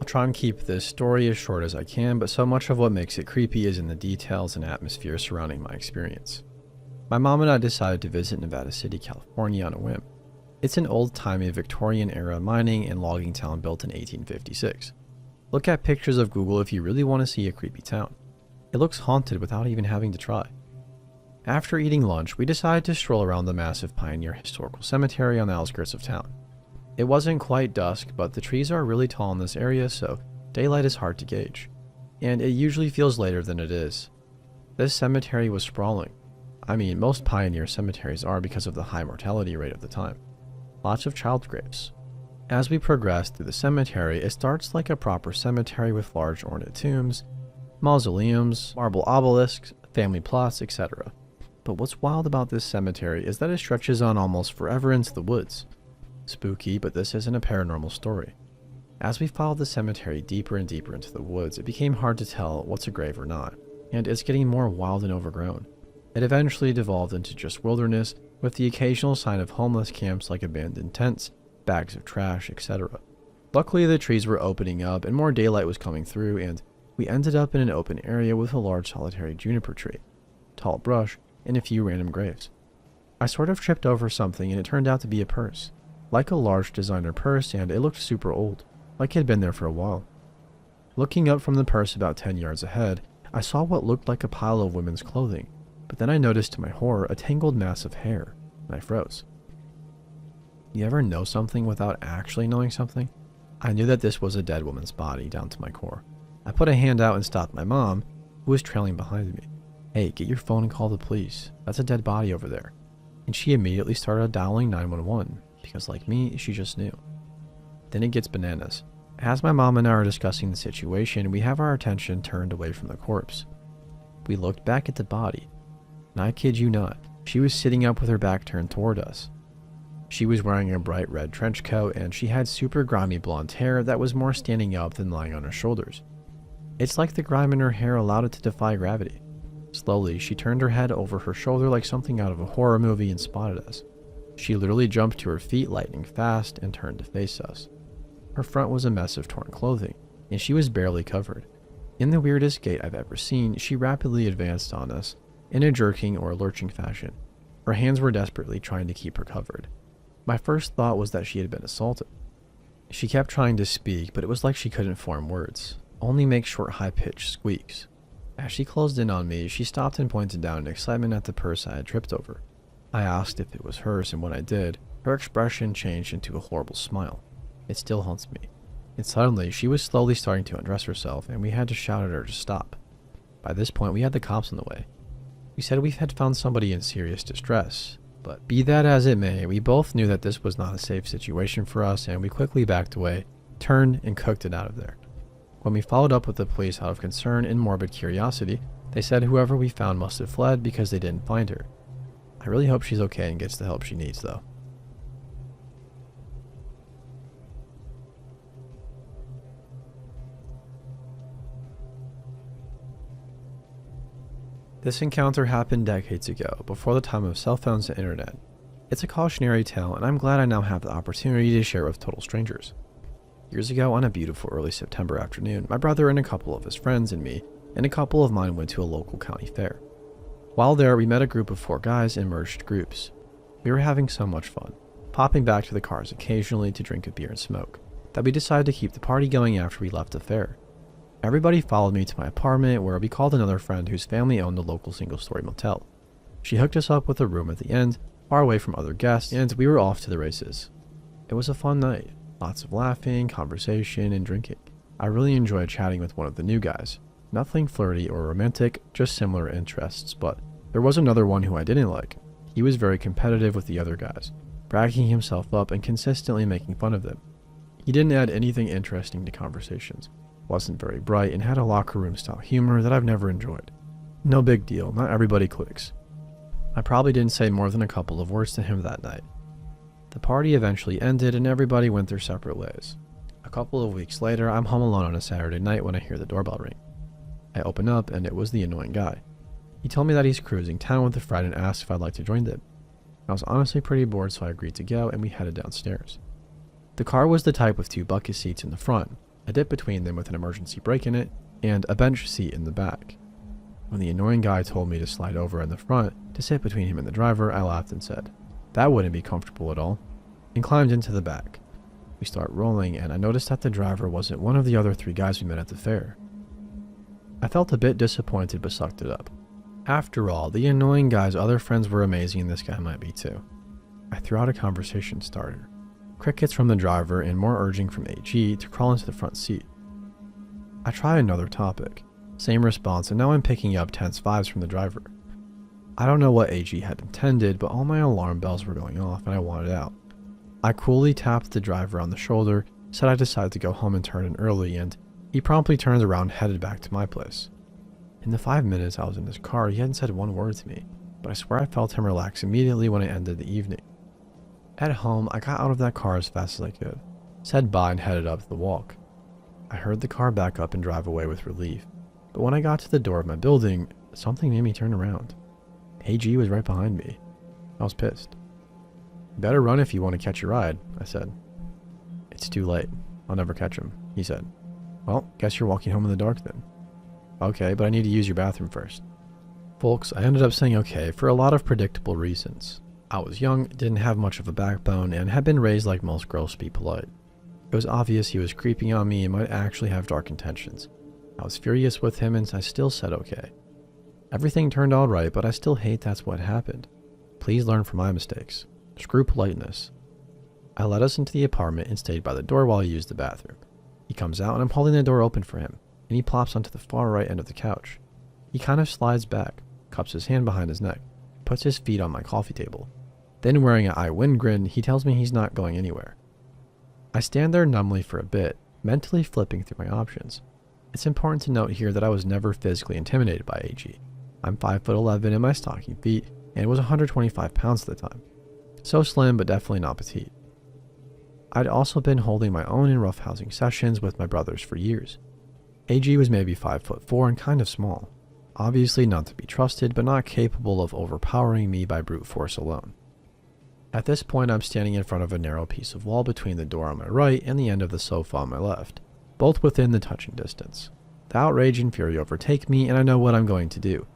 I'll try and keep this story as short as I can, but so much of what makes it creepy is in the details and atmosphere surrounding my experience. My mom and I decided to visit Nevada City, California on a whim. It's an old-timey Victorian-era mining and logging town built in 1856. Look at pictures of Google if you really want to see a creepy town. It looks haunted without even having to try. After eating lunch, we decided to stroll around the massive Pioneer Historical Cemetery on the outskirts of town. It wasn't quite dusk, but the trees are really tall in this area, so daylight is hard to gauge, and it usually feels later than it is. This cemetery was sprawling. I mean, most Pioneer cemeteries are because of the high mortality rate of the time. Lots of child graves. As we progress through the cemetery, it starts like a proper cemetery with large ornate tombs, mausoleums, marble obelisks, family plots, etc. But what's wild about this cemetery is that it stretches on almost forever into the woods. Spooky, but this isn't a paranormal story. As we followed the cemetery deeper and deeper into the woods, it became hard to tell what's a grave or not, and it's getting more wild and overgrown. It eventually devolved into just wilderness, with the occasional sign of homeless camps like abandoned tents, bags of trash, etc. Luckily, the trees were opening up and more daylight was coming through, and we ended up in an open area with a large solitary juniper tree, tall brush, and a few random graves. I sort of tripped over something and it turned out to be a purse. Like a large designer purse, and it looked super old, like it had been there for a while. Looking up from the purse about 10 yards ahead, I saw what looked like a pile of women's clothing, but then I noticed to my horror a tangled mass of hair, and I froze. You ever know something without actually knowing something? I knew that this was a dead woman's body down to my core. I put a hand out and stopped my mom, who was trailing behind me. Hey, get your phone and call the police. That's a dead body over there. And she immediately started dialing 911, because like me, she just knew. Then it gets bananas. As my mom and I are discussing the situation, we have our attention turned away from the corpse. We looked back at the body, and I kid you not, she was sitting up with her back turned toward us. She was wearing a bright red trench coat, and she had super grimy blonde hair that was more standing up than lying on her shoulders. It's like the grime in her hair allowed it to defy gravity. Slowly, she turned her head over her shoulder like something out of a horror movie and spotted us. She literally jumped to her feet lightning fast and turned to face us. Her front was a mess of torn clothing, and she was barely covered. In the weirdest gait I've ever seen, she rapidly advanced on us, in a jerking or lurching fashion. Her hands were desperately trying to keep her covered. My first thought was that she had been assaulted. She kept trying to speak, but it was like she couldn't form words, only make short high-pitched squeaks. As she closed in on me, she stopped and pointed down in excitement at the purse I had tripped over. I asked if it was hers, and when I did, her expression changed into a horrible smile. It still haunts me. And suddenly, she was slowly starting to undress herself, and we had to shout at her to stop. By this point, we had the cops in the way. We said we had found somebody in serious distress, but be that as it may, we both knew that this was not a safe situation for us, and we quickly backed away, turned, and cooked it out of there. When we followed up with the police out of concern and morbid curiosity, they said whoever we found must have fled because they didn't find her. I really hope she's okay and gets the help she needs, though. This encounter happened decades ago, before the time of cell phones and internet. It's a cautionary tale, and I'm glad I now have the opportunity to share with total strangers. Years ago, on a beautiful early September afternoon, my brother and a couple of his friends and me, and a couple of mine went to a local county fair. While there, we met a group of 4 guys in merged groups. We were having so much fun, popping back to the cars occasionally to drink a beer and smoke, that we decided to keep the party going after we left the fair. Everybody followed me to my apartment, where we called another friend whose family owned a local single-story motel. She hooked us up with a room at the end, far away from other guests, and we were off to the races. It was a fun night. Lots of laughing, conversation, and drinking. I really enjoyed chatting with one of the new guys. Nothing flirty or romantic, just similar interests, but there was another one who I didn't like. He was very competitive with the other guys, bragging himself up and consistently making fun of them. He didn't add anything interesting to conversations, wasn't very bright, and had a locker room style humor that I've never enjoyed. No big deal, not everybody clicks. I probably didn't say more than a couple of words to him that night. The party eventually ended and everybody went their separate ways. A couple of weeks later, I'm home alone on a Saturday night when I hear the doorbell ring. I open up and it was the annoying guy. He told me that he's cruising town with a friend and asked if I'd like to join them. I was honestly pretty bored, so I agreed to go and we headed downstairs. The car was the type with 2 bucket seats in the front, a dip between them with an emergency brake in it, and a bench seat in the back. When the annoying guy told me to slide over in the front to sit between him and the driver, I laughed and said, "That wouldn't be comfortable at all," and climbed into the back. We start rolling, and I noticed that the driver wasn't one of the other 3 guys we met at the fair. I felt a bit disappointed but sucked it up. After all, the annoying guy's other friends were amazing and this guy might be too. I threw out a conversation starter. Crickets from the driver and more urging from AG to crawl into the front seat. I tried another topic. Same response, and now I'm picking up tense vibes from the driver. I don't know what AG had intended, but all my alarm bells were going off and I wanted out. I coolly tapped the driver on the shoulder, said I decided to go home and turn in early, and he promptly turned around and headed back to my place. In the 5 minutes I was in his car, he hadn't said one word to me, but I swear I felt him relax immediately when I ended the evening. At home, I got out of that car as fast as I could, said bye and headed up the walk. I heard the car back up and drive away with relief, but when I got to the door of my building, something made me turn around. AG was right behind me. I was pissed. "Better run if you want to catch a ride," I said. "It's too late. I'll never catch him," he said. "Well, guess you're walking home in the dark then." "Okay, but I need to use your bathroom first." Folks, I ended up saying okay for a lot of predictable reasons. I was young, didn't have much of a backbone, and had been raised like most girls to be polite. It was obvious he was creeping on me and might actually have dark intentions. I was furious with him and I still said okay. Everything turned all right, but I still hate that's what happened. Please learn from my mistakes. Screw politeness. I led us into the apartment and stayed by the door while he used the bathroom. He comes out and I'm holding the door open for him, and he plops onto the far right end of the couch. He kind of slides back, cups his hand behind his neck, puts his feet on my coffee table. Then, wearing an I win grin, he tells me he's not going anywhere. I stand there numbly for a bit, mentally flipping through my options. It's important to note here that I was never physically intimidated by AG. I'm 5'11" in my stocking feet, and was 125 pounds at the time. So slim, but definitely not petite. I'd also been holding my own in roughhousing sessions with my brothers for years. AG was maybe 5'4" and kind of small. Obviously not to be trusted, but not capable of overpowering me by brute force alone. At this point, I'm standing in front of a narrow piece of wall between the door on my right and the end of the sofa on my left, both within the touching distance. The outrage and fury overtake me, and I know what I'm going to do.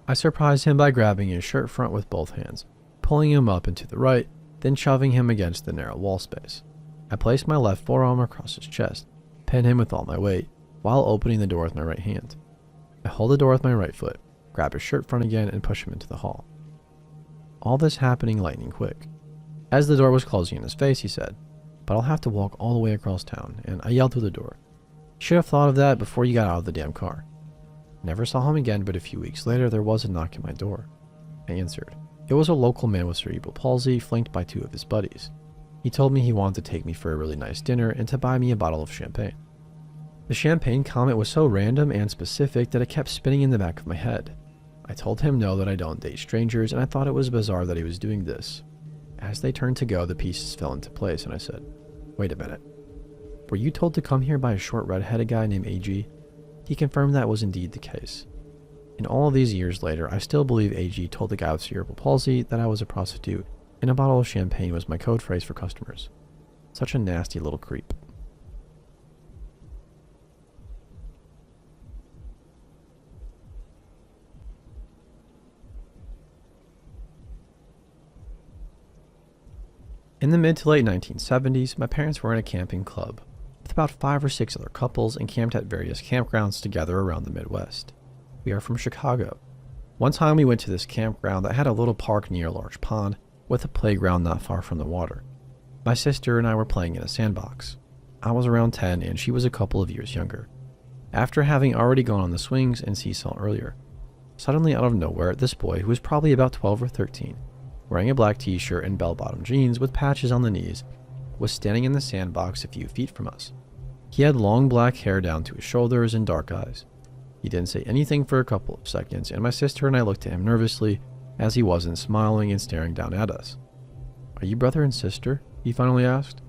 I surprise him by grabbing his shirt front with both hands, pulling him up and to the right, then shoving him against the narrow wall space. I place my left forearm across his chest, pin him with all my weight, while opening the door with my right hand. I hold the door with my right foot, grab his shirt front again, and push him into the hall. All this happening lightning quick. As the door was closing in his face, he said, "But I'll have to walk all the way across town," and I yelled through the door, "You should have thought of that before you got out of the damn car." Never saw him again, but a few weeks later, there was a knock at my door. I answered. It was a local man with cerebral palsy, flanked by 2 of his buddies. He told me he wanted to take me for a really nice dinner and to buy me a bottle of champagne. The champagne comment was so random and specific that it kept spinning in the back of my head. I told him no, that I don't date strangers, and I thought it was bizarre that he was doing this. As they turned to go, the pieces fell into place, and I said, "Wait a minute. Were you told to come here by a short red-headed guy named AG?" He confirmed that was indeed the case. And all of these years later, I still believe AG told the guy with cerebral palsy that I was a prostitute, and a bottle of champagne was my code phrase for customers. Such a nasty little creep. In the mid to late 1970s, my parents were in a camping club with about 5 or 6 other couples and camped at various campgrounds together around the Midwest. We are from Chicago. One time we went to this campground that had a little park near a large pond with a playground not far from the water. My sister and I were playing in a sandbox. I was around 10 and she was a couple of years younger. After having already gone on the swings and seesaw earlier, suddenly out of nowhere, this boy, who was probably about 12 or 13, wearing a black t-shirt and bell-bottom jeans with patches on the knees, was standing in the sandbox a few feet from us. He had long black hair down to his shoulders and dark eyes. He didn't say anything for a couple of seconds, and my sister and I looked at him nervously as he wasn't smiling and staring down at us. "Are you brother and sister?" he finally asked.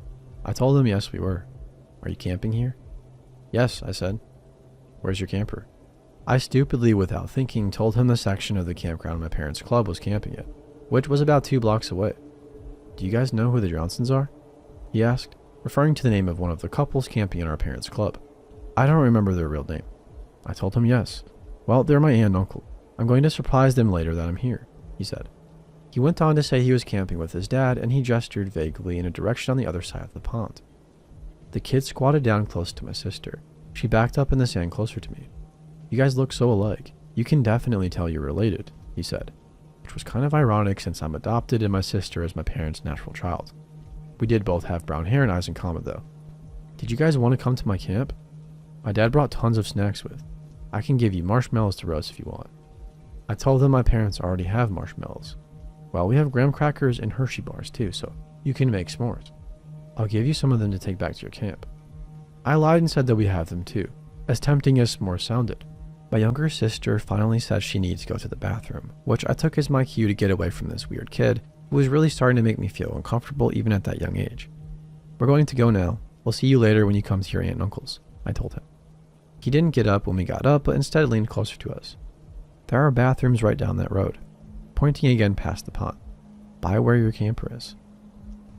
I told him yes, we were. "Are you camping here?" "Yes," I said. "Where's your camper?" I stupidly, without thinking, told him the section of the campground my parents' club was camping at, which was about 2 blocks away. "Do you guys know who the Johnsons are?" he asked. referring to the name of one of the couples camping in our parents' club. I don't remember their real name. I told him yes. Well, they're my aunt and uncle. I'm going to surprise them later that I'm here, he said. He went on to say he was camping with his dad, and he gestured vaguely in a direction on the other side of the pond. The kid squatted down close to my sister. She backed up in the sand closer to me. You guys look so alike. You can definitely tell you're related, he said, which was kind of ironic since I'm adopted and my sister is my parents' natural child. We did both have brown hair and eyes in common, though. Did you guys want to come to my camp? My dad brought tons of snacks with. I can give you marshmallows to roast if you want. I told them my parents already have marshmallows. Well, we have graham crackers and Hershey bars too, so you can make s'mores. I'll give you some of them to take back to your camp. I lied and said that we have them too, as tempting as s'mores sounded. My younger sister finally said she needed to go to the bathroom, which I took as my cue to get away from this weird kid who was really starting to make me feel uncomfortable even at that young age. We're going to go now. We'll see you later when you come to your aunt and uncle's, I told him. He didn't get up when we got up, but instead leaned closer to us. There are bathrooms right down that road, pointing again past the pond, by where your camper is.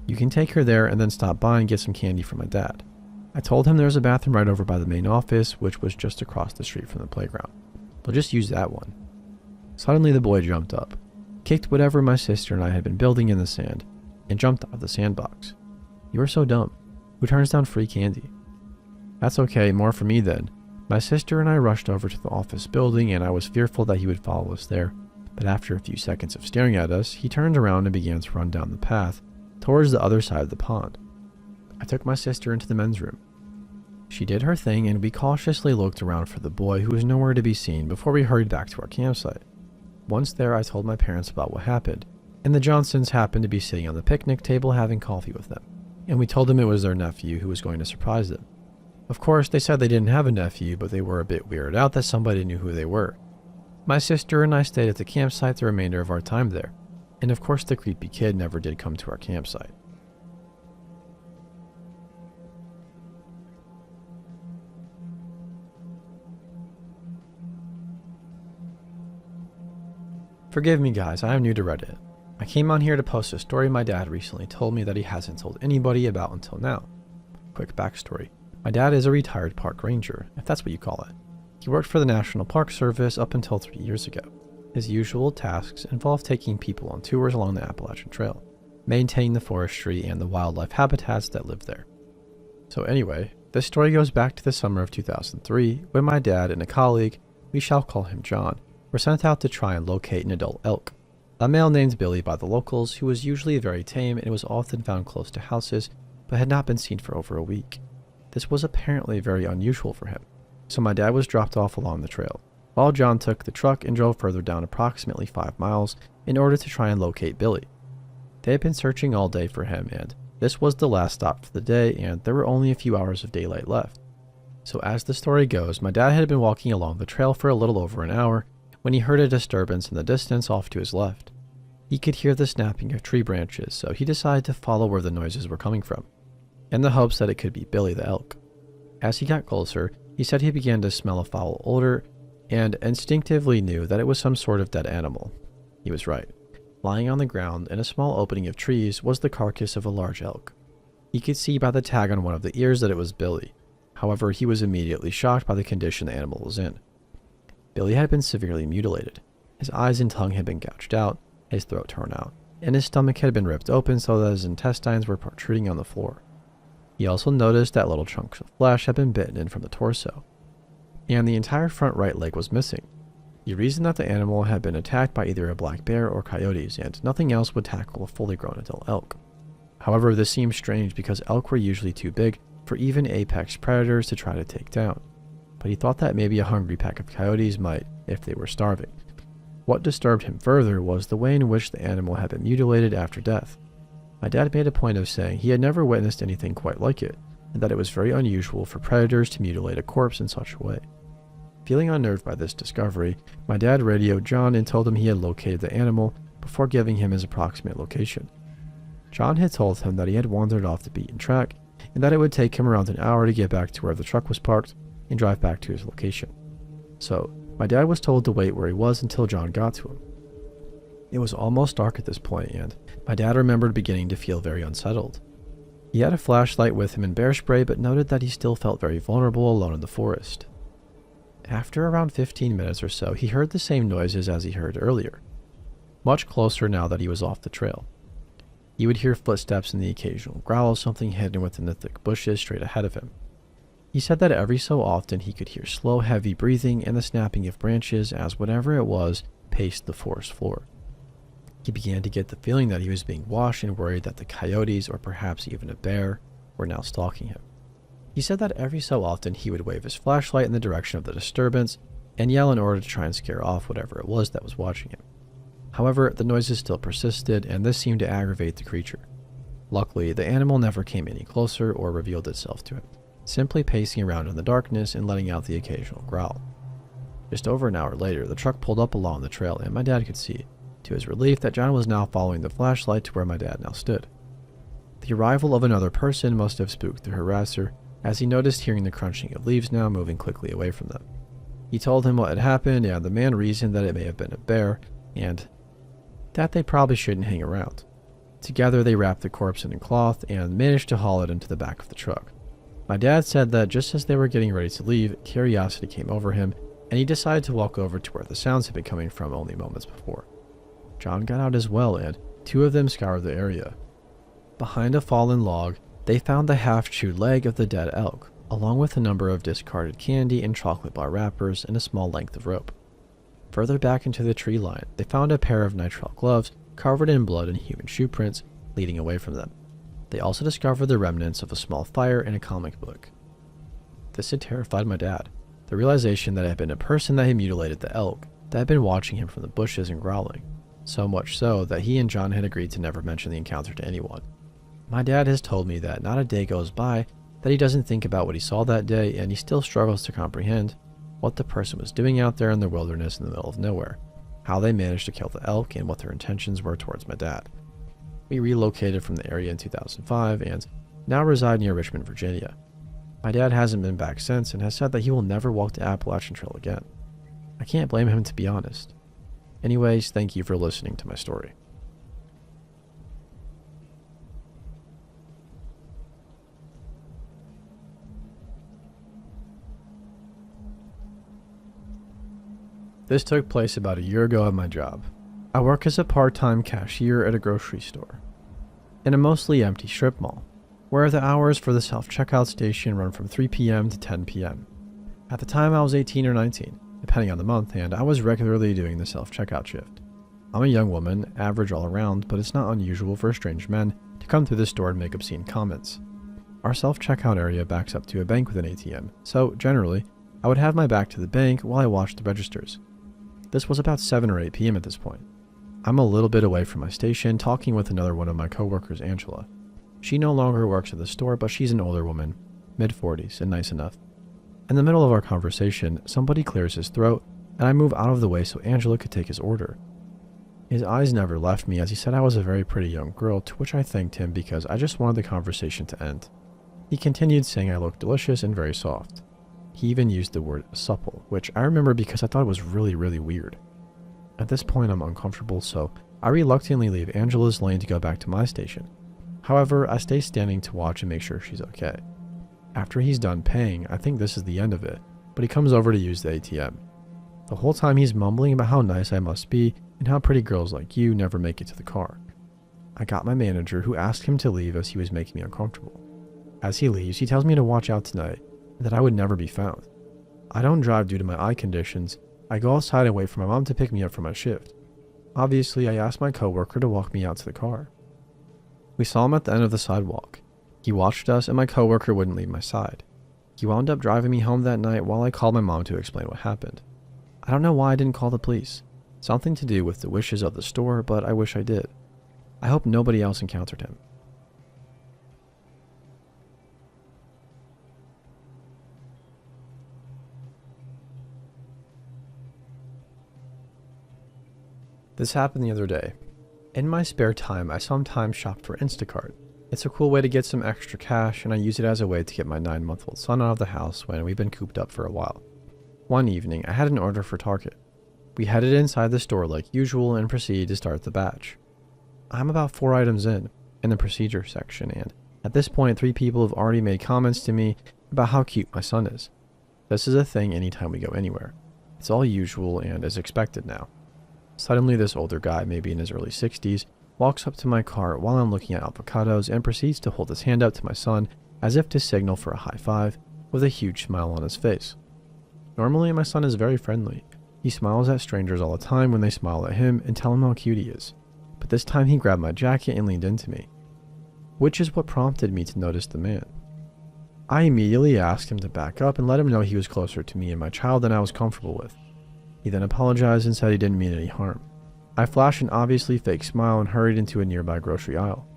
You can take her there and then stop by and get some candy for my dad. I told him there was a bathroom right over by the main office, which was just across the street from the playground. We'll just use that one. Suddenly the boy jumped up, kicked whatever my sister and I had been building in the sand, and jumped out of the sandbox. You are so dumb. Who turns down free candy? That's okay, more for me then. My sister and I rushed over to the office building, and I was fearful that he would follow us there, but after a few seconds of staring at us, he turned around and began to run down the path towards the other side of the pond. I took my sister into the men's room. She did her thing, and we cautiously looked around for the boy, who was nowhere to be seen, before we hurried back to our campsite. Once there, I told my parents about what happened, and the Johnsons happened to be sitting on the picnic table having coffee with them, and we told them it was their nephew who was going to surprise them. Of course, they said they didn't have a nephew, but they were a bit weirded out that somebody knew who they were. My sister and I stayed at the campsite the remainder of our time there, and of course the creepy kid never did come to our campsite. Forgive me guys, I am new to Reddit. I came on here to post a story my dad recently told me that he hasn't told anybody about until now. Quick backstory. My dad is a retired park ranger, if that's what you call it. He worked for the National Park Service up until 3 years ago. His usual tasks involve taking people on tours along the Appalachian Trail, maintaining the forestry and the wildlife habitats that live there. So anyway, this story goes back to the summer of 2003 when my dad and a colleague, we shall call him John, were sent out to try and locate an adult elk. A male named Billy by the locals who was usually very tame and was often found close to houses but had not been seen for over a week. This was apparently very unusual for him, so my dad was dropped off along the trail, while John took the truck and drove further down approximately 5 miles in order to try and locate Billy. They had been searching all day for him, and this was the last stop for the day, and there were only a few hours of daylight left. So as the story goes, my dad had been walking along the trail for a little over an hour when he heard a disturbance in the distance off to his left. He could hear the snapping of tree branches, so he decided to follow where the noises were coming from, in the hopes that it could be Billy the elk. As he got closer, he said he began to smell a foul odor and instinctively knew that it was some sort of dead animal. He was right. Lying on the ground in a small opening of trees was the carcass of a large elk. He could see by the tag on one of the ears that it was Billy. However, he was immediately shocked by the condition the animal was in. Billy had been severely mutilated. His eyes and tongue had been gouged out, his throat torn out, and his stomach had been ripped open so that his intestines were protruding on the floor. He also noticed that little chunks of flesh had been bitten in from the torso, and the entire front right leg was missing. He reasoned that the animal had been attacked by either a black bear or coyotes, and nothing else would tackle a fully grown adult elk. However, this seemed strange because elk were usually too big for even apex predators to try to take down, but he thought that maybe a hungry pack of coyotes might if they were starving. What disturbed him further was the way in which the animal had been mutilated after death. My dad made a point of saying he had never witnessed anything quite like it, and that it was very unusual for predators to mutilate a corpse in such a way. Feeling unnerved by this discovery, my dad radioed John and told him he had located the animal before giving him his approximate location. John had told him that he had wandered off the beaten track, and that it would take him around an hour to get back to where the truck was parked and drive back to his location. So, my dad was told to wait where he was until John got to him. It was almost dark at this point, and my dad remembered beginning to feel very unsettled. He had a flashlight with him and bear spray, but noted that he still felt very vulnerable alone in the forest. After around 15 minutes or so, he heard the same noises as he heard earlier, much closer now that he was off the trail. He would hear footsteps and the occasional growl of something hidden within the thick bushes straight ahead of him. He said that every so often he could hear slow, heavy breathing and the snapping of branches as whatever it was paced the forest floor. He began to get the feeling that he was being watched and worried that the coyotes, or perhaps even a bear, were now stalking him. He said that every so often he would wave his flashlight in the direction of the disturbance and yell in order to try and scare off whatever it was that was watching him. However, the noises still persisted, and this seemed to aggravate the creature. Luckily, the animal never came any closer or revealed itself to him, simply pacing around in the darkness and letting out the occasional growl. Just over an hour later, the truck pulled up along the trail, and my dad could see, to his relief, that John was now following the flashlight to where my dad now stood. The arrival of another person must have spooked the harasser, as he noticed hearing the crunching of leaves now moving quickly away from them. He told him what had happened, and the man reasoned that it may have been a bear, and that they probably shouldn't hang around. Together they wrapped the corpse in a cloth and managed to haul it into the back of the truck. My dad said that just as they were getting ready to leave, curiosity came over him, and he decided to walk over to where the sounds had been coming from only moments before. John got out as well, and two of them scoured the area. Behind a fallen log, they found the half-chewed leg of the dead elk, along with a number of discarded candy and chocolate bar wrappers and a small length of rope. Further back into the tree line, they found a pair of nitrile gloves covered in blood and human shoe prints leading away from them. They also discovered the remnants of a small fire and a comic book. This had terrified my dad. The realization that it had been a person that had mutilated the elk that had been watching him from the bushes and growling. So much so that he and John had agreed to never mention the encounter to anyone. My dad has told me that not a day goes by that he doesn't think about what he saw that day, and he still struggles to comprehend what the person was doing out there in the wilderness in the middle of nowhere, how they managed to kill the elk, and what their intentions were towards my dad. We relocated from the area in 2005 and now reside near Richmond, Virginia. My dad hasn't been back since and has said that he will never walk the Appalachian Trail again. I can't blame him, to be honest. Anyways, thank you for listening to my story. This took place about a year ago at my job. I work as a part-time cashier at a grocery store, in a mostly empty strip mall, where the hours for the self-checkout station run from 3 p.m. to 10 p.m. At the time I was 18 or 19, depending on the month, and I was regularly doing the self-checkout shift. I'm a young woman, average all around, but it's not unusual for strange men to come through the store and make obscene comments. Our self-checkout area backs up to a bank with an ATM, so generally, I would have my back to the bank while I watched the registers. This was about 7 or 8 p.m. at this point. I'm a little bit away from my station, talking with another one of my coworkers, Angela. She no longer works at the store, but she's an older woman, mid-40s, and nice enough. In the middle of our conversation, somebody clears his throat, and I move out of the way so Angela could take his order. His eyes never left me as he said I was a very pretty young girl, to which I thanked him because I just wanted the conversation to end. He continued saying I looked delicious and very soft. He even used the word supple, which I remember because I thought it was really weird. At this point I'm uncomfortable, so I reluctantly leave Angela's lane to go back to my station. However, I stay standing to watch and make sure she's okay. After he's done paying, I think this is the end of it, but he comes over to use the ATM. The whole time he's mumbling about how nice I must be and how pretty girls like you never make it to the car. I got my manager, who asked him to leave as he was making me uncomfortable. As he leaves, he tells me to watch out tonight, and that I would never be found. I don't drive due to my eye conditions. I go outside and wait for my mom to pick me up from my shift. Obviously, I asked my coworker to walk me out to the car. We saw him at the end of the sidewalk. He watched us, and my coworker wouldn't leave my side. He wound up driving me home that night while I called my mom to explain what happened. I don't know why I didn't call the police. Something to do with the wishes of the store, but I wish I did. I hope nobody else encountered him. This happened the other day. In my spare time, I sometimes shop for Instacart. It's a cool way to get some extra cash, and I use it as a way to get my 9-month-old son out of the house when we've been cooped up for a while. One evening, I had an order for Target. We headed inside the store like usual and proceeded to start the batch. I'm about 4 items in the procedure section, and At this point, 3 people have already made comments to me about how cute my son is. This is a thing anytime we go anywhere. It's all usual and is expected now. Suddenly, this older guy, maybe in his early 60s, walks up to my car while I'm looking at avocados and proceeds to hold his hand out to my son as if to signal for a high five, with a huge smile on his face. Normally, my son is very friendly. He smiles at strangers all the time when they smile at him and tell him how cute he is. But this time he grabbed my jacket and leaned into me, which is what prompted me to notice the man. I immediately asked him to back up and let him know he was closer to me and my child than I was comfortable with. He then apologized and said he didn't mean any harm. I flashed an obviously fake smile and hurried into a nearby grocery aisle.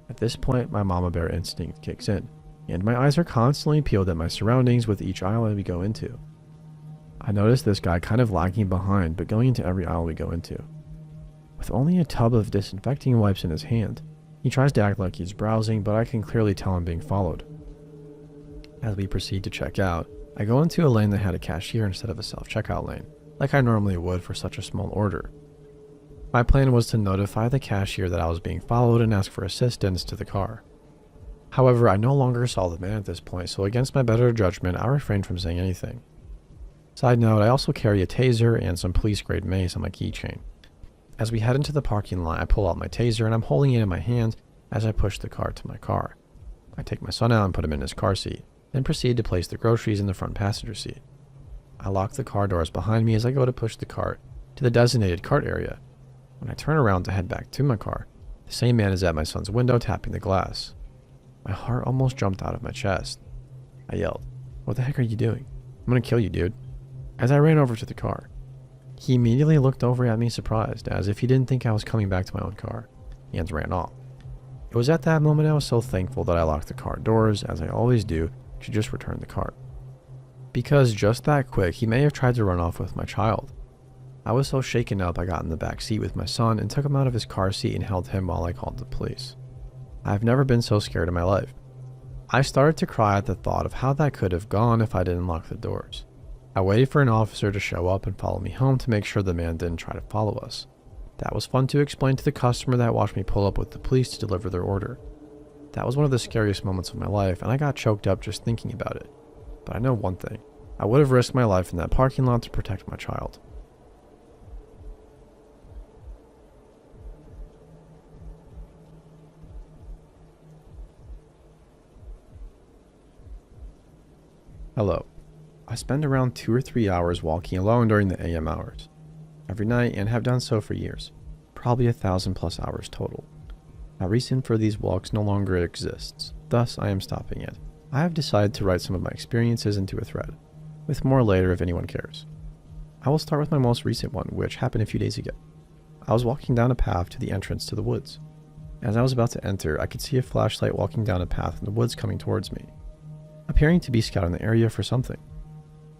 At this point, my mama bear instinct kicks in, and my eyes are constantly peeled at my surroundings with each aisle we go into. I notice this guy kind of lagging behind, but going into every aisle we go into. With only a tub of disinfecting wipes in his hand, he tries to act like he's browsing, but I can clearly tell I'm being followed. As we proceed to check out, I go into a lane that had a cashier instead of a self-checkout lane, like I normally would for such a small order. My plan was to notify the cashier that I was being followed and ask for assistance to the car. However, I no longer saw the man at this point, so against my better judgment, I refrained from saying anything. Side note, I also carry a taser and some police-grade mace on my keychain. As we head into the parking lot, I pull out my taser and I'm holding it in my hand as I push the car to my car. I take my son out and put him in his car seat, then proceed to place the groceries in the front passenger seat. I lock the car doors behind me as I go to push the cart to the designated cart area. When I turn around to head back to my car, the same man is at my son's window tapping the glass. My heart almost jumped out of my chest. I yelled, "What the heck are you doing? I'm gonna kill you, dude." As I ran over to the car, he immediately looked over at me surprised, as if he didn't think I was coming back to my own car, and ran off. It was at that moment I was so thankful that I locked the car doors, as I always do, to just return the cart. Because just that quick, he may have tried to run off with my child. I was so shaken up I got in the back seat with my son and took him out of his car seat and held him while I called the police. I've never been so scared in my life. I started to cry at the thought of how that could have gone if I didn't lock the doors. I waited for an officer to show up and follow me home to make sure the man didn't try to follow us. That was fun to explain to the customer that watched me pull up with the police to deliver their order. That was one of the scariest moments of my life, and I got choked up just thinking about it. But I know one thing. I would have risked my life in that parking lot to protect my child. Hello. I spend around 2 or 3 hours walking alone during the AM hours, every night, and have done so for years, probably 1,000+ hours total. A reason for these walks no longer exists, thus I am stopping it. I have decided to write some of my experiences into a thread, with more later if anyone cares. I will start with my most recent one, which happened a few days ago. I was walking down a path to the entrance to the woods. As I was about to enter, I could see a flashlight walking down a path in the woods coming towards me, appearing to be scouting the area for something.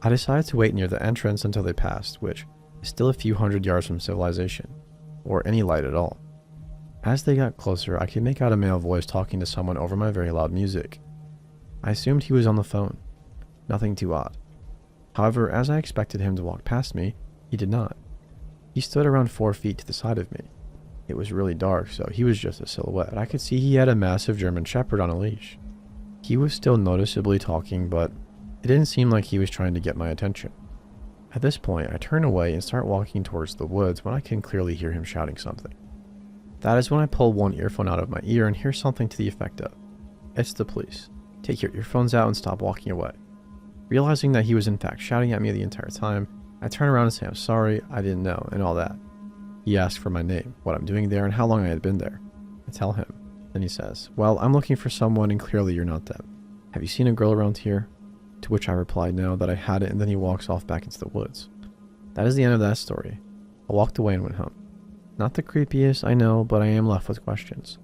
I decided to wait near the entrance until they passed, which is still a few hundred yards from civilization, or any light at all. As they got closer, I could make out a male voice talking to someone over my very loud music. I assumed he was on the phone. Nothing too odd. However, as I expected him to walk past me, he did not. He stood around 4 feet to the side of me. It was really dark, so he was just a silhouette. I could see he had a massive German Shepherd on a leash. He was still noticeably talking, but it didn't seem like he was trying to get my attention. At this point, I turn away and start walking towards the woods when I can clearly hear him shouting something. That is when I pull one earphone out of my ear and hear something to the effect of, "It's the police. Take your earphones out and stop walking away." Realizing that he was in fact shouting at me the entire time, I turn around and say I'm sorry, I didn't know, and all that. He asks for my name, what I'm doing there, and how long I had been there. I tell him. Then he says, "Well, I'm looking for someone and clearly you're not them. Have you seen a girl around here?" To which I replied no, that I hadn't, and then he walks off back into the woods. That is the end of that story. I walked away and went home. Not the creepiest, I know, but I am left with questions.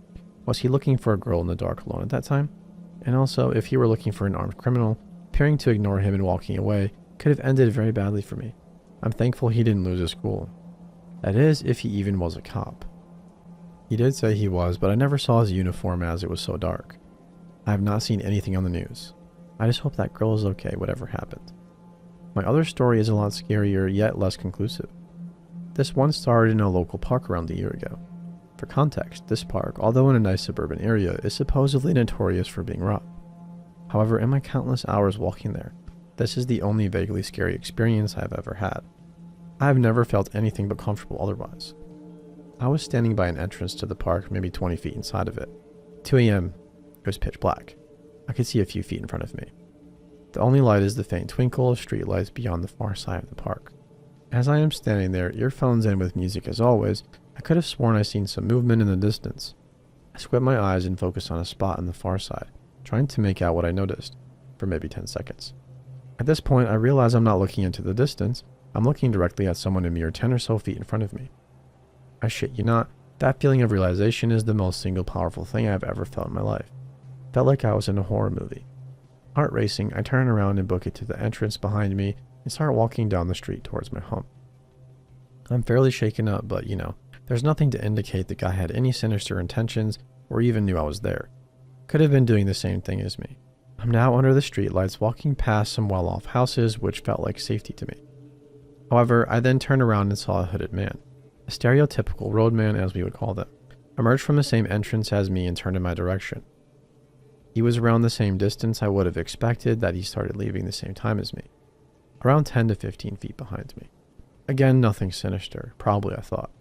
Was he looking for a girl in the dark alone at that time? And also, if he were looking for an armed criminal, appearing to ignore him and walking away could have ended very badly for me. I'm thankful he didn't lose his cool. That is, if he even was a cop. He did say he was, but I never saw his uniform as it was so dark. I have not seen anything on the news. I just hope that girl is okay, whatever happened. My other story is a lot scarier, yet less conclusive. This one started in a local park around a year ago. For context, this park, although in a nice suburban area, is supposedly notorious for being rough. However, in my countless hours walking there, this is the only vaguely scary experience I have ever had. I have never felt anything but comfortable otherwise. I was standing by an entrance to the park, maybe 20 feet inside of it. 2 a.m. It was pitch black. I could see a few feet in front of me. The only light is the faint twinkle of streetlights beyond the far side of the park. As I am standing there, earphones in with music as always, I could have sworn I seen some movement in the distance. I squint my eyes and focus on a spot on the far side, trying to make out what I noticed, for maybe 10 seconds. At this point, I realize I'm not looking into the distance, I'm looking directly at someone a mere 10 or so feet in front of me. I shit you not, that feeling of realization is the most single powerful thing I have ever felt in my life. Felt like I was in a horror movie. Heart racing, I turn around and book it to the entrance behind me and start walking down the street towards my home. I'm fairly shaken up, but there's nothing to indicate the guy had any sinister intentions or even knew I was there. Could have been doing the same thing as me. I'm now under the streetlights walking past some well-off houses which felt like safety to me. However, I then turned around and saw a hooded man. A stereotypical roadman, as we would call them, emerged from the same entrance as me and turned in my direction. He was around the same distance I would have expected that he started leaving the same time as me, around 10 to 15 feet behind me. Again, nothing sinister, probably I thought.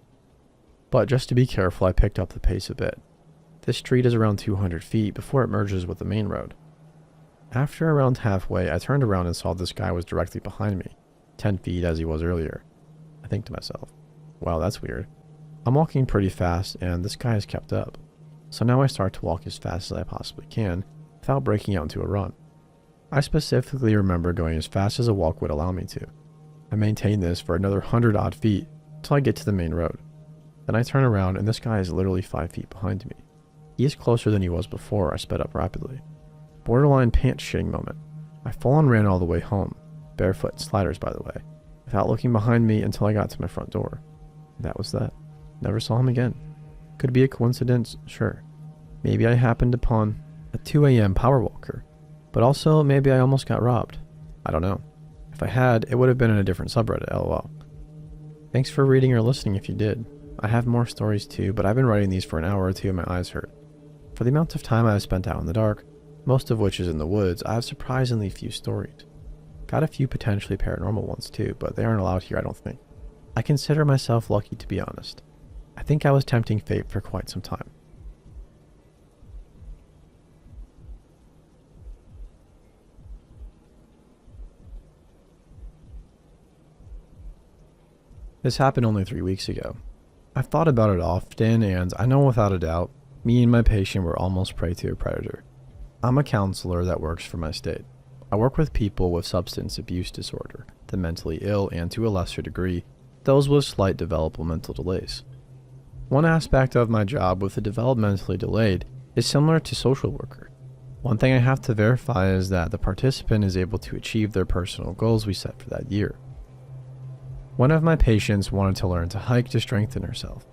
But just to be careful, I picked up the pace a bit. This street is around 200 feet before it merges with the main road. After around halfway, I turned around and saw this guy was directly behind me, 10 feet as he was earlier. I think to myself, wow, that's weird. I'm walking pretty fast and this guy has kept up. So now I start to walk as fast as I possibly can without breaking out into a run. I specifically remember going as fast as a walk would allow me to. I maintain this for another 100 odd feet until I get to the main road. Then I turn around and this guy is literally 5 feet behind me. He is closer than he was before I sped up rapidly. Borderline pants shitting moment. I full on ran all the way home, barefoot, sliders by the way, without looking behind me until I got to my front door. That was that. Never saw him again. Could be a coincidence, sure. Maybe I happened upon a 2 a.m. power walker, but also maybe I almost got robbed. I don't know. If I had, it would have been in a different subreddit, lol. Thanks for reading or listening if you did. I have more stories too, but I've been writing these for an hour or two and my eyes hurt. For the amount of time I have spent out in the dark, most of which is in the woods, I have surprisingly few stories. Got a few potentially paranormal ones too, but they aren't allowed here, I don't think. I consider myself lucky, to be honest. I think I was tempting fate for quite some time. This happened only 3 weeks ago. I've thought about it often, and I know without a doubt, me and my patient were almost prey to a predator. I'm a counselor that works for my state. I work with people with substance abuse disorder, the mentally ill, and to a lesser degree, those with slight developmental delays. One aspect of my job with the developmentally delayed is similar to social worker. One thing I have to verify is that the participant is able to achieve their personal goals we set for that year. One of my patients wanted to learn to hike to strengthen herself.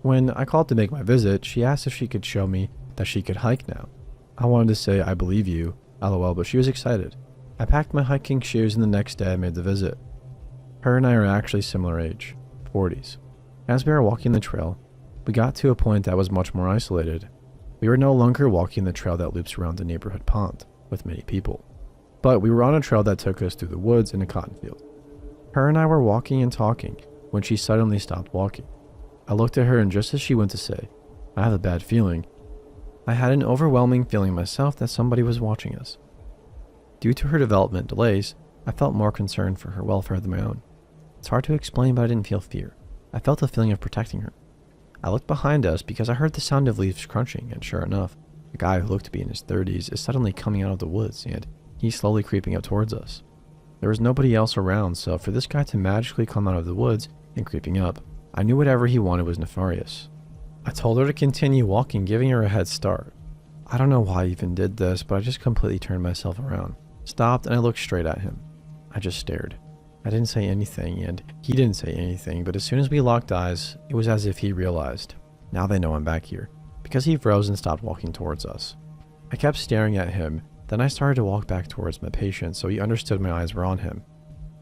When I called to make my visit, she asked if she could show me that she could hike now. I wanted to say, I believe you, lol, but she was excited. I packed my hiking shoes and the next day I made the visit. Her and I are actually similar age, 40s. As we were walking the trail, we got to a point that was much more isolated. We were no longer walking the trail that loops around the neighborhood pond, with many people. But we were on a trail that took us through the woods and a cotton field. Her and I were walking and talking when she suddenly stopped walking. I looked at her and just as she went to say, I have a bad feeling, I had an overwhelming feeling myself that somebody was watching us. Due to her development delays, I felt more concerned for her welfare than my own. It's hard to explain, but I didn't feel fear. I felt a feeling of protecting her. I looked behind us because I heard the sound of leaves crunching, and sure enough, a guy who looked to be in his 30s is suddenly coming out of the woods, and he's slowly creeping up towards us. There was nobody else around, so for this guy to magically come out of the woods and creeping up, I knew whatever he wanted was nefarious. I told her to continue walking, giving her a head start. I don't know why I even did this, but I just completely turned myself around, stopped, and I looked straight at him. I just stared. I didn't say anything, and he didn't say anything, but as soon as we locked eyes, it was as if he realized, now they know I'm back here, because he froze and stopped walking towards us. I kept staring at him, then I started to walk back towards my patient, so he understood my eyes were on him.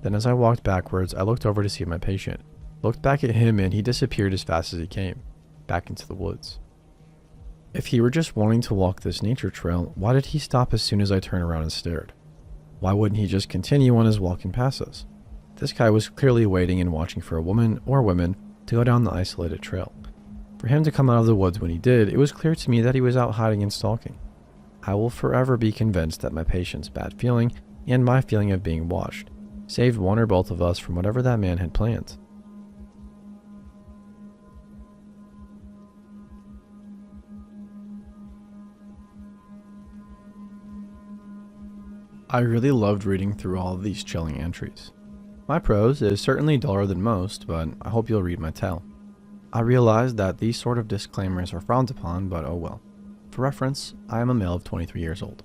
Then as I walked backwards, I looked over to see my patient, looked back at him, and he disappeared as fast as he came. back into the woods. If he were just wanting to walk this nature trail, why did he stop as soon as I turned around and stared? Why wouldn't he just continue on his walking past us? This guy was clearly waiting and watching for a woman or women to go down the isolated trail. For him to come out of the woods when he did, it was clear to me that he was out hiding and stalking. I will forever be convinced that my patient's bad feeling and my feeling of being watched saved one or both of us from whatever that man had planned. I really loved reading through all of these chilling entries. My prose is certainly duller than most, but I hope you'll read my tale. I realize that these sort of disclaimers are frowned upon, but oh well. For reference, I am a male of 23 years old.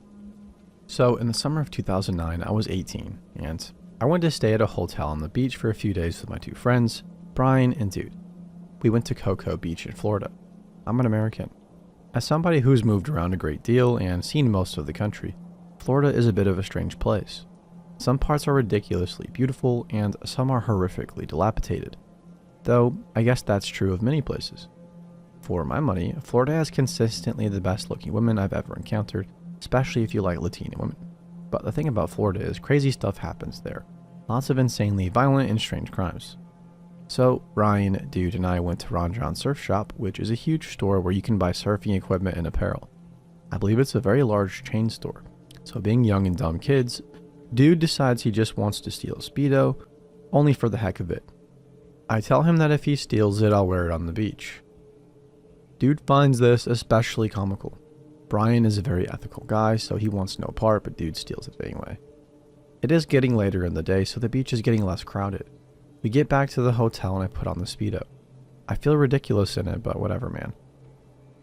So, in the summer of 2009, I was 18, and I went to stay at a hotel on the beach for a few days with my two friends, Brian and Dude. We went to Cocoa Beach in Florida. I'm an American. As somebody who's moved around a great deal and seen most of the country, Florida is a bit of a strange place. Some parts are ridiculously beautiful, and some are horrifically dilapidated. Though, I guess that's true of many places. For my money, Florida has consistently the best looking women I've ever encountered, especially if you like Latina women. But the thing about Florida is crazy stuff happens there. Lots of insanely violent and strange crimes. So, Ryan, Dude, and I went to Ron John Surf Shop, which is a huge store where you can buy surfing equipment and apparel. I believe it's a very large chain store. So being young and dumb kids, Dude decides he just wants to steal a Speedo, only for the heck of it. I tell him that if he steals it, I'll wear it on the beach. Dude finds this especially comical. Brian is a very ethical guy, so he wants no part, but Dude steals it anyway. It is getting later in the day, so the beach is getting less crowded. We get back to the hotel and I put on the Speedo. I feel ridiculous in it, but whatever, man.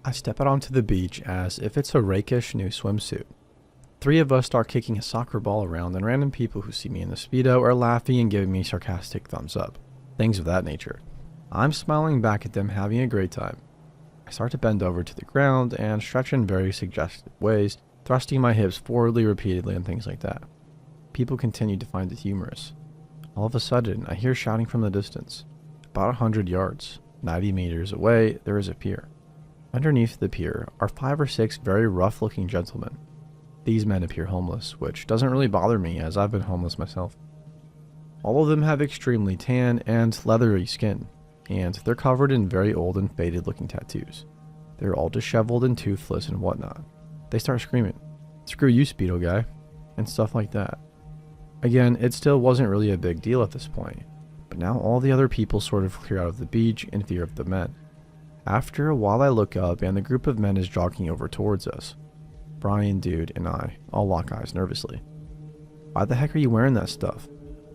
I step out onto the beach as if it's a rakish new swimsuit. 3 of us start kicking a soccer ball around, and random people who see me in the Speedo are laughing and giving me sarcastic thumbs up. Things of that nature. I'm smiling back at them, having a great time. I start to bend over to the ground and stretch in very suggestive ways, thrusting my hips forwardly repeatedly and things like that. People continue to find it humorous. All of a sudden, I hear shouting from the distance. About 100 yards, 90 meters away, there is a pier. Underneath the pier are 5 or 6 very rough-looking gentlemen. These men appear homeless, which doesn't really bother me as I've been homeless myself. All of them have extremely tan and leathery skin, and they're covered in very old and faded looking tattoos. They're all disheveled and toothless and whatnot. They start screaming, "Screw you, Speedo guy," and stuff like that. Again, it still wasn't really a big deal at this point, but now all the other people sort of clear out of the beach in fear of the men. After a while I look up and the group of men is jogging over towards us. Brian, Dude, and I all lock eyes nervously. "Why the heck are you wearing that stuff?"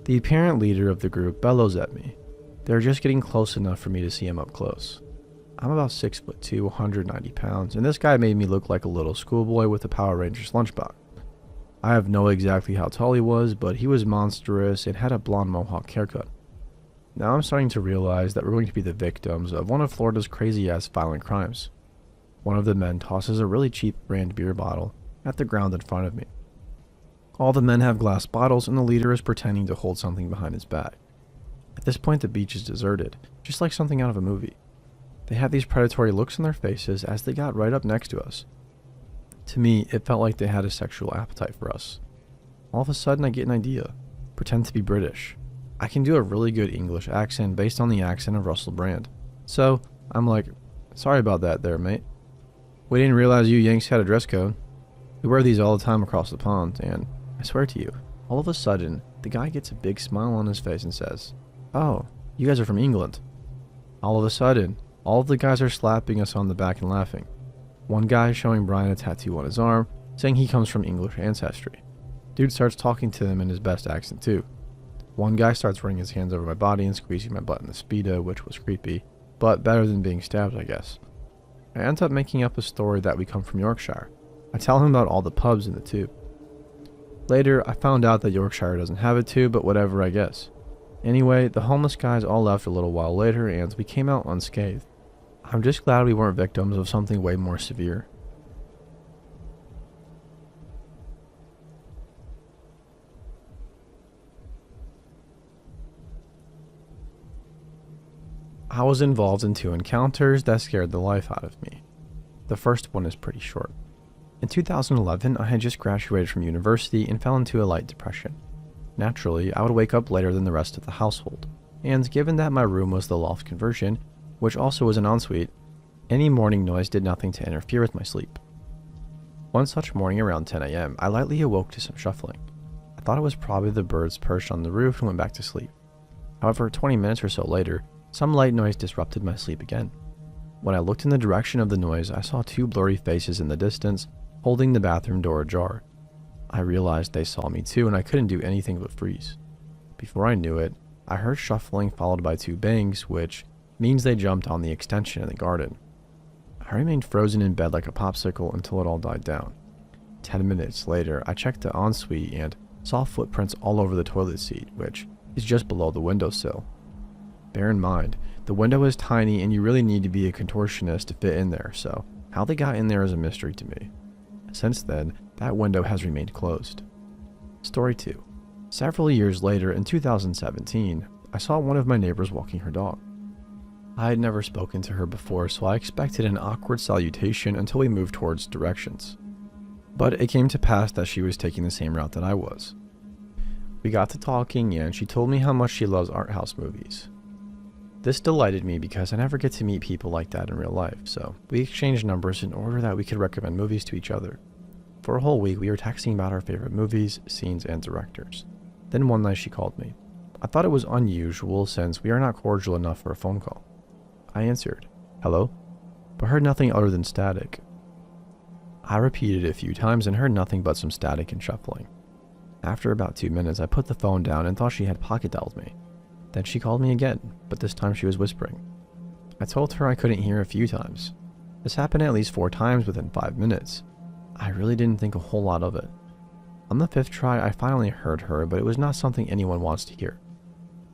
The apparent leader of the group bellows at me. They're just getting close enough for me to see him up close. I'm about 6'2", 190 pounds, and this guy made me look like a little schoolboy with a Power Rangers lunchbox. I have no exactly how tall he was, but he was monstrous and had a blonde mohawk haircut. Now I'm starting to realize that we're going to be the victims of one of Florida's crazy-ass violent crimes. One of the men tosses a really cheap brand beer bottle at the ground in front of me. All the men have glass bottles, and the leader is pretending to hold something behind his back. At this point, the beach is deserted, just like something out of a movie. They have these predatory looks on their faces as they got right up next to us. To me, it felt like they had a sexual appetite for us. All of a sudden, I get an idea. Pretend to be British. I can do a really good English accent based on the accent of Russell Brand. So, I'm like, "Sorry about that there, mate. We didn't realize you Yanks had a dress code. We wear these all the time across the pond, and I swear to you," all of a sudden, the guy gets a big smile on his face and says, "Oh, you guys are from England." All of a sudden, all of the guys are slapping us on the back and laughing. One guy is showing Brian a tattoo on his arm, saying he comes from English ancestry. Dude starts talking to him in his best accent too. One guy starts running his hands over my body and squeezing my butt in the Speedo, which was creepy, but better than being stabbed, I guess. I end up making up a story that we come from Yorkshire. I tell him about all the pubs in the tube. Later, I found out that Yorkshire doesn't have a tube, but whatever, I guess. Anyway, the homeless guys all left a little while later, and we came out unscathed. I'm just glad we weren't victims of something way more severe. I was involved in two encounters that scared the life out of me. The first one is pretty short. In 2011, I had just graduated from university and fell into a light depression. Naturally, I would wake up later than the rest of the household, and given that my room was the loft conversion, which also was an ensuite, any morning noise did nothing to interfere with my sleep. One such morning around 10 a.m., I lightly awoke to some shuffling. I thought it was probably the birds perched on the roof and went back to sleep. However, 20 minutes or so later, some light noise disrupted my sleep again. When I looked in the direction of the noise, I saw two blurry faces in the distance, holding the bathroom door ajar. I realized they saw me too, and I couldn't do anything but freeze. Before I knew it, I heard shuffling followed by two bangs, which means they jumped on the extension in the garden. I remained frozen in bed like a popsicle until it all died down. 10 minutes later, I checked the ensuite and saw footprints all over the toilet seat, which is just below the windowsill. Bear in mind, the window is tiny and you really need to be a contortionist to fit in there, so how they got in there is a mystery to me. Since then, that window has remained closed. Story 2. Several years later, in 2017, I saw one of my neighbors walking her dog. I had never spoken to her before, so I expected an awkward salutation until we moved towards directions. But it came to pass that she was taking the same route that I was. We got to talking and she told me how much she loves art house movies. This delighted me because I never get to meet people like that in real life, so we exchanged numbers in order that we could recommend movies to each other. For a whole week, we were texting about our favorite movies, scenes, and directors. Then one night she called me. I thought it was unusual since we are not cordial enough for a phone call. I answered, "Hello?" but heard nothing other than static. I repeated it a few times and heard nothing but some static and shuffling. After about 2 minutes, I put the phone down and thought she had pocket dialed me. Then she called me again, but this time she was whispering. I told her I couldn't hear a few times. This happened at least 4 times within 5 minutes. I really didn't think a whole lot of it. On the 5th try, I finally heard her, but it was not something anyone wants to hear.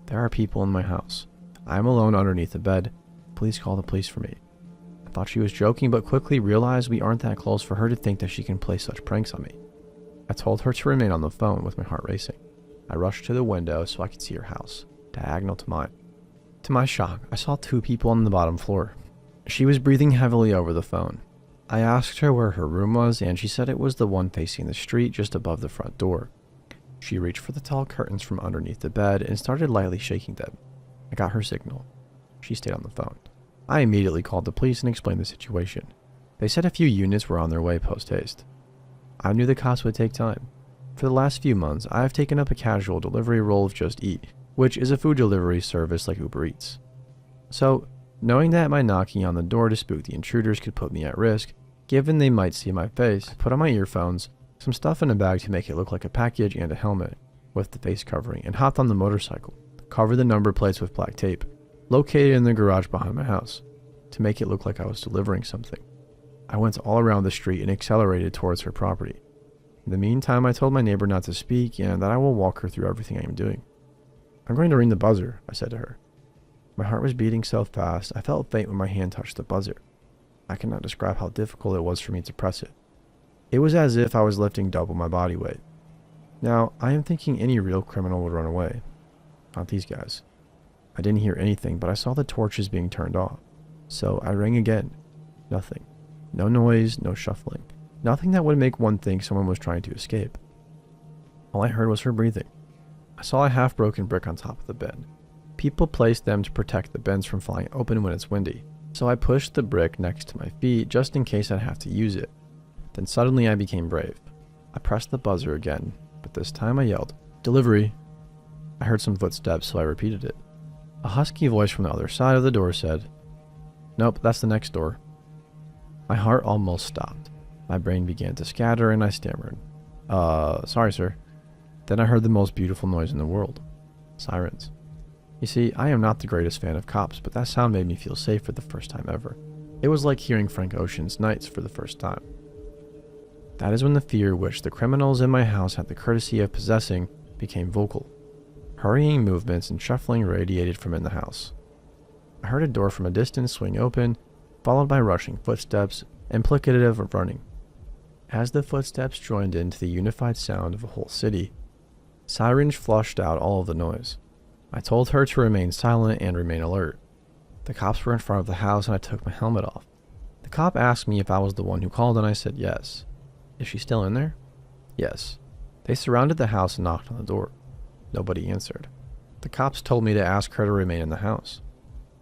There are people in my house. I am alone underneath the bed. Please call the police for me. I thought she was joking, but quickly realized we aren't that close for her to think that she can play such pranks on me. I told her to remain on the phone with my heart racing. I rushed to the window so I could see her house, diagonal to mine. To my shock, I saw 2 people on the bottom floor. She was breathing heavily over the phone. I asked her where her room was, and she said it was the one facing the street just above the front door. She reached for the tall curtains from underneath the bed and started lightly shaking them. I got her signal. She stayed on the phone. I immediately called the police and explained the situation. They said a few units were on their way post-haste. I knew the cops would take time. For the last few months, I have taken up a casual delivery role of Just Eat, which is a food delivery service like Uber Eats. So, knowing that my knocking on the door to spook the intruders could put me at risk, given they might see my face, I put on my earphones, some stuff in a bag to make it look like a package and a helmet, with the face covering, and hopped on the motorcycle, covered the number plates with black tape, located in the garage behind my house, to make it look like I was delivering something. I went all around the street and accelerated towards her property. In the meantime, I told my neighbor not to speak and that I will walk her through everything I am doing. "I'm going to ring the buzzer," I said to her. My heart was beating so fast, I felt faint when my hand touched the buzzer. I cannot describe how difficult it was for me to press it. It was as if I was lifting double my body weight. Now, I am thinking any real criminal would run away. Not these guys. I didn't hear anything, but I saw the torches being turned off. So I rang again. Nothing. No noise, no shuffling. Nothing that would make one think someone was trying to escape. All I heard was her breathing. I saw a half-broken brick on top of the bin. People placed them to protect the bins from flying open when it's windy, so I pushed the brick next to my feet just in case I'd have to use it. Then suddenly I became brave. I pressed the buzzer again, but this time I yelled, "Delivery!" I heard some footsteps, so I repeated it. A husky voice from the other side of the door said, "Nope, that's the next door." My heart almost stopped. My brain began to scatter and I stammered, Sorry, sir." Then I heard the most beautiful noise in the world. Sirens. You see, I am not the greatest fan of cops, but that sound made me feel safe for the first time ever. It was like hearing Frank Ocean's Nights for the first time. That is when the fear which the criminals in my house had the courtesy of possessing became vocal. Hurrying movements and shuffling radiated from in the house. I heard a door from a distance swing open, followed by rushing footsteps, implicative of running. As the footsteps joined into the unified sound of a whole city, sirens flushed out all of the noise. I told her to remain silent and remain alert. The cops were in front of the house and I took my helmet off. The cop asked me if I was the one who called and I said yes. Is she still in there? Yes. They surrounded the house and knocked on the door. Nobody answered. The cops told me to ask her to remain in the house.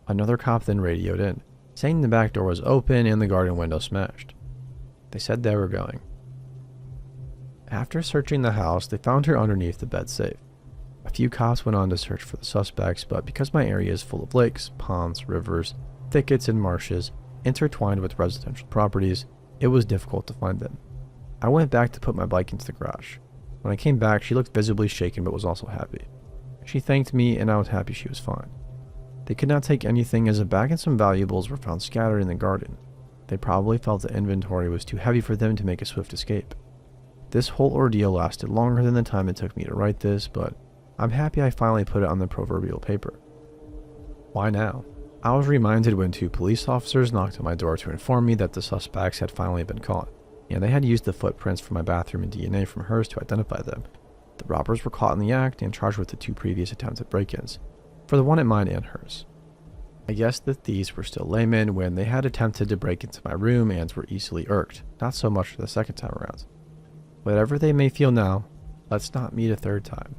Another cop then radioed in, saying the back door was open and the garden window smashed. They said they were going. After searching the house, they found her underneath the bed safe. A few cops went on to search for the suspects, but because my area is full of lakes, ponds, rivers, thickets, and marshes intertwined with residential properties, it was difficult to find them. I went back to put my bike into the garage. When I came back, she looked visibly shaken but was also happy. She thanked me and I was happy she was fine. They could not take anything as a bag and some valuables were found scattered in the garden. They probably felt the inventory was too heavy for them to make a swift escape. This whole ordeal lasted longer than the time it took me to write this, but I'm happy I finally put it on the proverbial paper. Why now? I was reminded when 2 police officers knocked on my door to inform me that the suspects had finally been caught, and they had used the footprints from my bathroom and DNA from hers to identify them. The robbers were caught in the act and charged with the 2 previous attempts at break-ins, for the one at mine and hers. I guess the thieves were still laymen when they had attempted to break into my room and were easily irked, not so much the second time around. Whatever they may feel now, let's not meet a third time.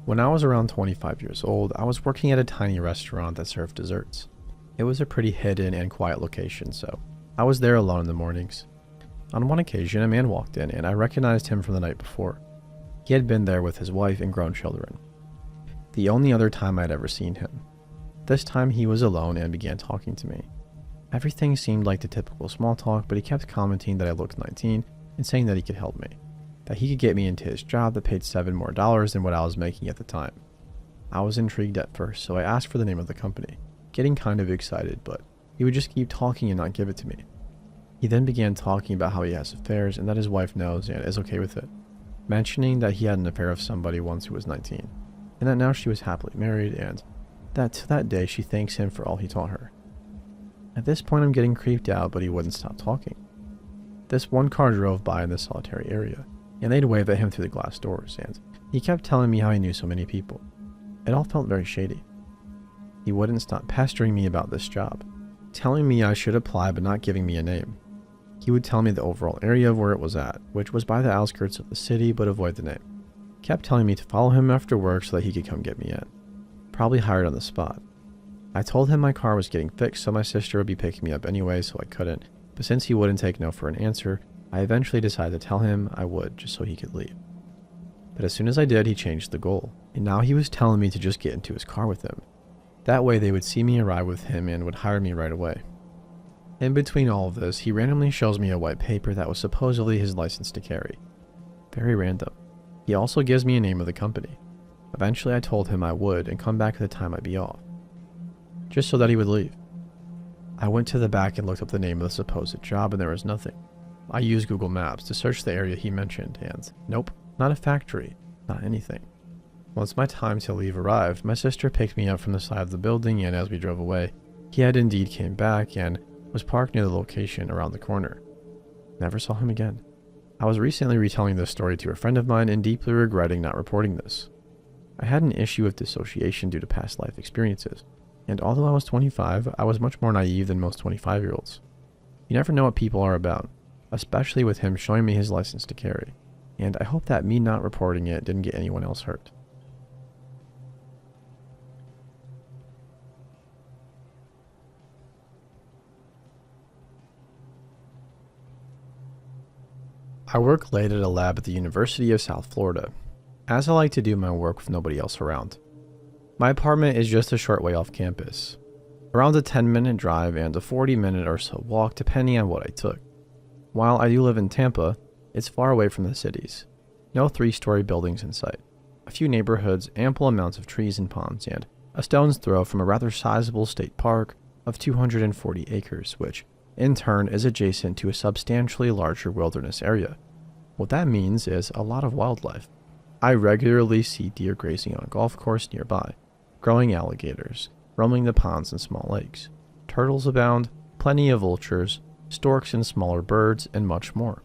When I was around 25 years old, I was working at a tiny restaurant that served desserts. It was a pretty hidden and quiet location, so I was there alone in the mornings. On one occasion, a man walked in and I recognized him from the night before. He had been there with his wife and grown children. The only other time I'd ever seen him. This time he was alone and began talking to me. Everything seemed like the typical small talk, but he kept commenting that I looked 19 and saying that he could help me. That he could get me into his job that paid $7 more than what I was making at the time. I was intrigued at first, so I asked for the name of the company, getting kind of excited, but he would just keep talking and not give it to me. He then began talking about how he has affairs and that his wife knows and is okay with it, mentioning that he had an affair with somebody once who was 19, and that now she was happily married and that to that day she thanks him for all he taught her. At this point I'm getting creeped out, but he wouldn't stop talking. This one car drove by in this solitary area, and they'd wave at him through the glass doors, and he kept telling me how he knew so many people. It all felt very shady. He wouldn't stop pestering me about this job, telling me I should apply but not giving me a name. He would tell me the overall area of where it was at, which was by the outskirts of the city, but avoid the name. Kept telling me to follow him after work so that he could come get me in. Probably hired on the spot. I told him my car was getting fixed, so my sister would be picking me up anyway, so I couldn't, but since he wouldn't take no for an answer, I eventually decided to tell him I would, just so he could leave. But as soon as I did, he changed the goal, and now he was telling me to just get into his car with him. That way they would see me arrive with him and would hire me right away. In between all of this, he randomly shows me a white paper that was supposedly his license to carry. Very random. He also gives me a name of the company. Eventually I told him I would and come back at the time I'd be off, just so that he would leave. I went to the back and looked up the name of the supposed job and there was nothing. I used Google Maps to search the area he mentioned and nope, not a factory, not anything. Once my time to leave arrived, my sister picked me up from the side of the building and as we drove away, he had indeed came back and was parked near the location around the corner. Never saw him again. I was recently retelling this story to a friend of mine and deeply regretting not reporting this. I had an issue with dissociation due to past life experiences, and although I was 25, I was much more naive than most 25-year-olds. You never know what people are about, especially with him showing me his license to carry, and I hope that me not reporting it didn't get anyone else hurt. I work late at a lab at the University of South Florida, as I like to do my work with nobody else around. My apartment is just a short way off campus, around a 10-minute drive and a 40-minute or so walk depending on what I took. While I do live in Tampa, it's far away from the cities. No 3-story buildings in sight. A few neighborhoods, ample amounts of trees and ponds, and a stone's throw from a rather sizable state park of 240 acres, which in turn is adjacent to a substantially larger wilderness area. What that means is a lot of wildlife. I regularly see deer grazing on a golf course nearby, growing alligators, roaming the ponds and small lakes. Turtles abound, plenty of vultures, storks and smaller birds, and much more.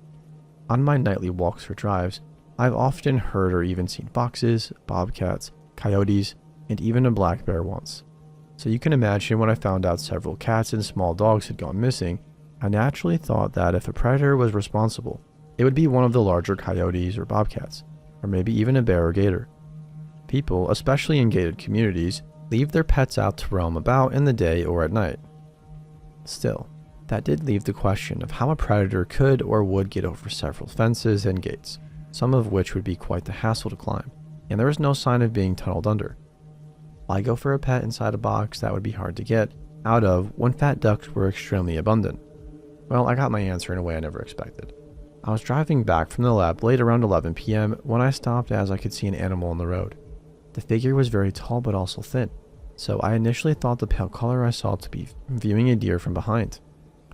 On my nightly walks or drives, I've often heard or even seen foxes, bobcats, coyotes, and even a black bear once. So you can imagine when I found out several cats and small dogs had gone missing, I naturally thought that if a predator was responsible, it would be one of the larger coyotes or bobcats, or maybe even a bear or gator. People, especially in gated communities, leave their pets out to roam about in the day or at night. Still, that did leave the question of how a predator could or would get over several fences and gates, some of which would be quite the hassle to climb, and there was no sign of being tunneled under. Why go for a pet inside a box that would be hard to get out of when fat ducks were extremely abundant? Well, I got my answer in a way I never expected. I was driving back from the lab late around 11 p.m. when I stopped as I could see an animal on the road. The figure was very tall but also thin, so I initially thought the pale color I saw to be viewing a deer from behind.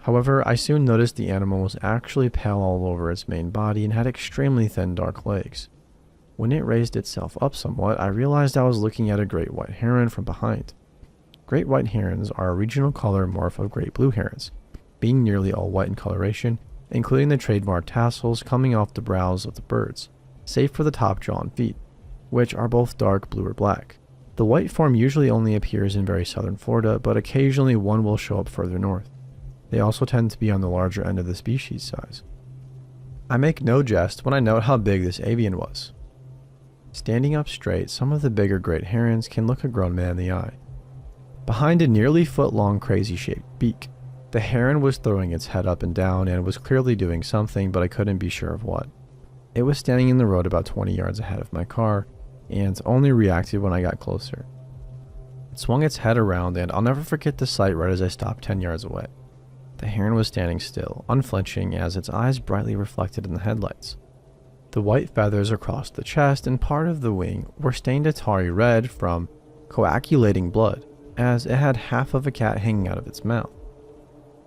However, I soon noticed the animal was actually pale all over its main body and had extremely thin dark legs. When it raised itself up somewhat, I realized I was looking at a great white heron from behind. Great white herons are a regional color morph of great blue herons, being nearly all white in coloration, including the trademark tassels coming off the brows of the birds, save for the top jaw and feet, which are both dark blue or black. The white form usually only appears in very southern Florida, but occasionally one will show up further north. They also tend to be on the larger end of the species size. I make no jest when I note how big this avian was. Standing up straight, some of the bigger great herons can look a grown man in the eye. Behind a nearly foot-long crazy-shaped beak, the heron was throwing its head up and down and was clearly doing something, but I couldn't be sure of what. It was standing in the road about 20 yards ahead of my car, and only reacted when I got closer. It swung its head around, and I'll never forget the sight right as I stopped 10 yards away. The heron was standing still, unflinching, as its eyes brightly reflected in the headlights. The white feathers across the chest and part of the wing were stained a tarry red from coagulating blood, as it had half of a cat hanging out of its mouth.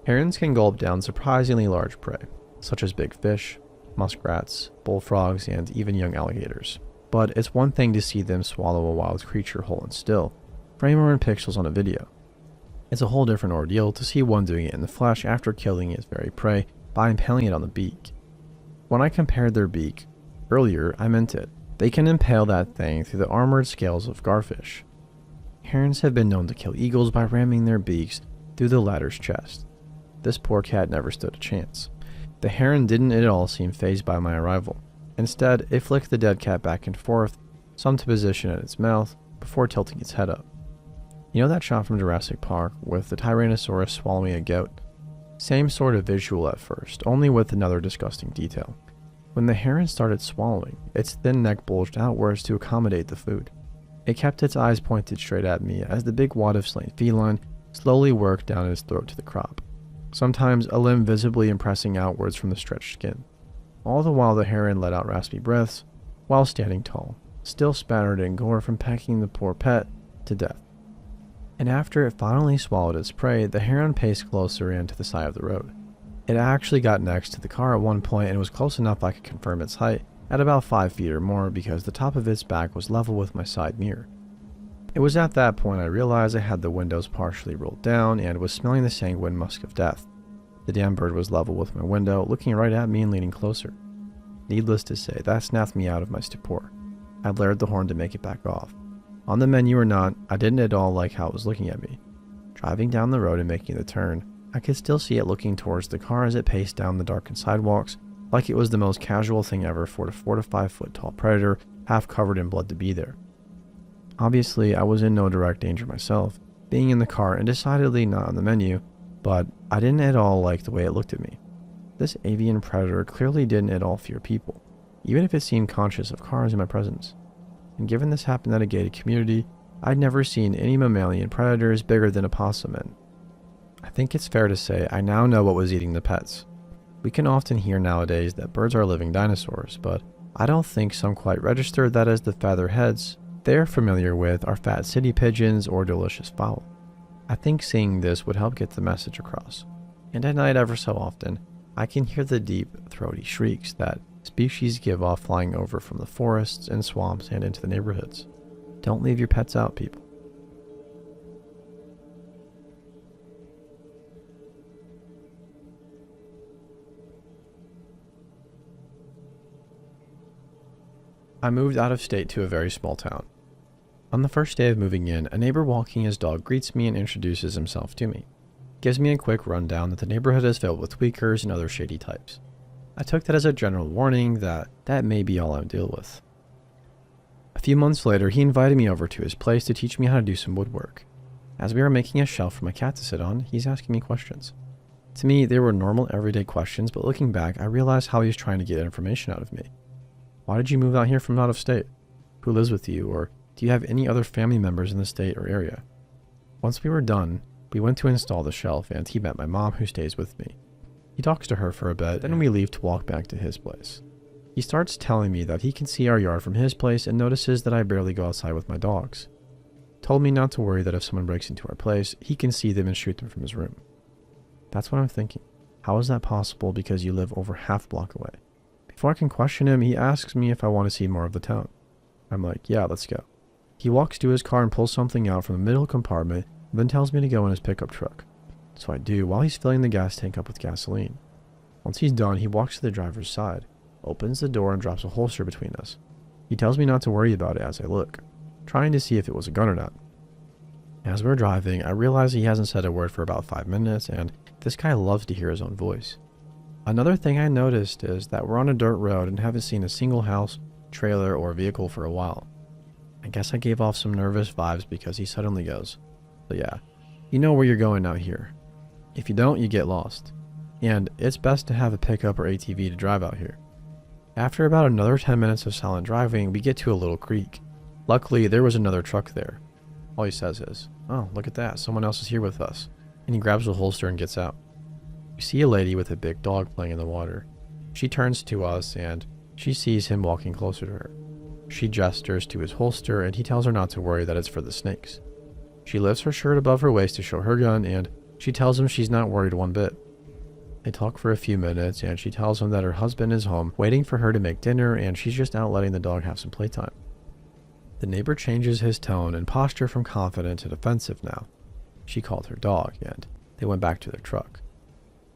Herons can gulp down surprisingly large prey, such as big fish, muskrats, bullfrogs, and even young alligators. But it's one thing to see them swallow a wild creature whole and still, frame or in pixels on a video. It's a whole different ordeal to see one doing it in the flesh after killing its very prey by impaling it on the beak. When I compared their beak earlier, I meant it. They can impale that thing through the armored scales of garfish. Herons have been known to kill eagles by ramming their beaks through the latter's chest. This poor cat never stood a chance. The heron didn't at all seem fazed by my arrival. Instead, it flicked the dead cat back and forth, some to position at its mouth, before tilting its head up. You know that shot from Jurassic Park with the Tyrannosaurus swallowing a goat? Same sort of visual at first, only with another disgusting detail. When the heron started swallowing, its thin neck bulged outwards to accommodate the food. It kept its eyes pointed straight at me as the big wad of slain feline slowly worked down its throat to the crop, sometimes a limb visibly impressing outwards from the stretched skin. All the while the heron let out raspy breaths, while standing tall, still spattered in gore from pecking the poor pet to death. And after it finally swallowed its prey, the heron paced closer in to the side of the road. It actually got next to the car at one point and was close enough I could confirm its height at about 5 feet or more because the top of its back was level with my side mirror. It was at that point I realized I had the windows partially rolled down and was smelling the sanguine musk of death. The damn bird was level with my window, looking right at me and leaning closer. Needless to say, that snapped me out of my stupor. I blared the horn to make it back off. On the menu or not, I didn't at all like how it was looking at me. Driving down the road and making the turn, I could still see it looking towards the car as it paced down the darkened sidewalks, like it was the most casual thing ever for a 4 to 5 foot tall predator, half covered in blood, to be there. Obviously, I was in no direct danger myself, being in the car and decidedly not on the menu, but I didn't at all like the way it looked at me. This avian predator clearly didn't at all fear people, even if it seemed conscious of cars in my presence. And given this happened at a gated community, I'd never seen any mammalian predators bigger than a possum, and I think it's fair to say I now know what was eating the pets. We can often hear nowadays that birds are living dinosaurs, but I don't think some quite register that as the featherheads they're familiar with are fat city pigeons or delicious fowl. I think seeing this would help get the message across. And at night, ever so often, I can hear the deep, throaty shrieks that species give off flying over from the forests and swamps and into the neighborhoods. Don't leave your pets out, people. I moved out of state to a very small town. On the first day of moving in, a neighbor walking his dog greets me and introduces himself to me. Gives me a quick rundown that the neighborhood is filled with tweakers and other shady types. I took that as a general warning that may be all I'll deal with. A few months later, he invited me over to his place to teach me how to do some woodwork. As we were making a shelf for my cat to sit on, he's asking me questions. To me, they were normal everyday questions, but looking back, I realized how he was trying to get information out of me. Why did you move out here from out of state? Who lives with you? Or do you have any other family members in the state or area? Once we were done, we went to install the shelf and he met my mom who stays with me. He talks to her for a bit, then we leave to walk back to his place. He starts telling me that he can see our yard from his place and notices that I barely go outside with my dogs. Told me not to worry that if someone breaks into our place, he can see them and shoot them from his room. That's what I'm thinking. How is that possible because you live over half a block away? Before I can question him, he asks me if I want to see more of the town. I'm like, yeah, let's go. He walks to his car and pulls something out from the middle compartment, and then tells me to go in his pickup truck. So I do, while he's filling the gas tank up with gasoline. Once he's done, he walks to the driver's side, opens the door and drops a holster between us. He tells me not to worry about it as I look, trying to see if it was a gun or not. As we're driving, I realize he hasn't said a word for about 5 minutes, and this guy loves to hear his own voice. Another thing I noticed is that we're on a dirt road and haven't seen a single house, trailer, or vehicle for a while. I guess I gave off some nervous vibes because he suddenly goes, so yeah, you know where you're going out here. If you don't, you get lost. And it's best to have a pickup or ATV to drive out here. After about another 10 minutes of silent driving, we get to a little creek. Luckily, there was another truck there. All he says is, oh, look at that, someone else is here with us. And he grabs the holster and gets out. We see a lady with a big dog playing in the water. She turns to us and she sees him walking closer to her. She gestures to his holster and he tells her not to worry, that it's for the snakes. She lifts her shirt above her waist to show her gun and she tells him she's not worried one bit. They talk for a few minutes and she tells him that her husband is home waiting for her to make dinner and she's just out letting the dog have some playtime. The neighbor changes his tone and posture from confident to defensive now. She called her dog and they went back to their truck.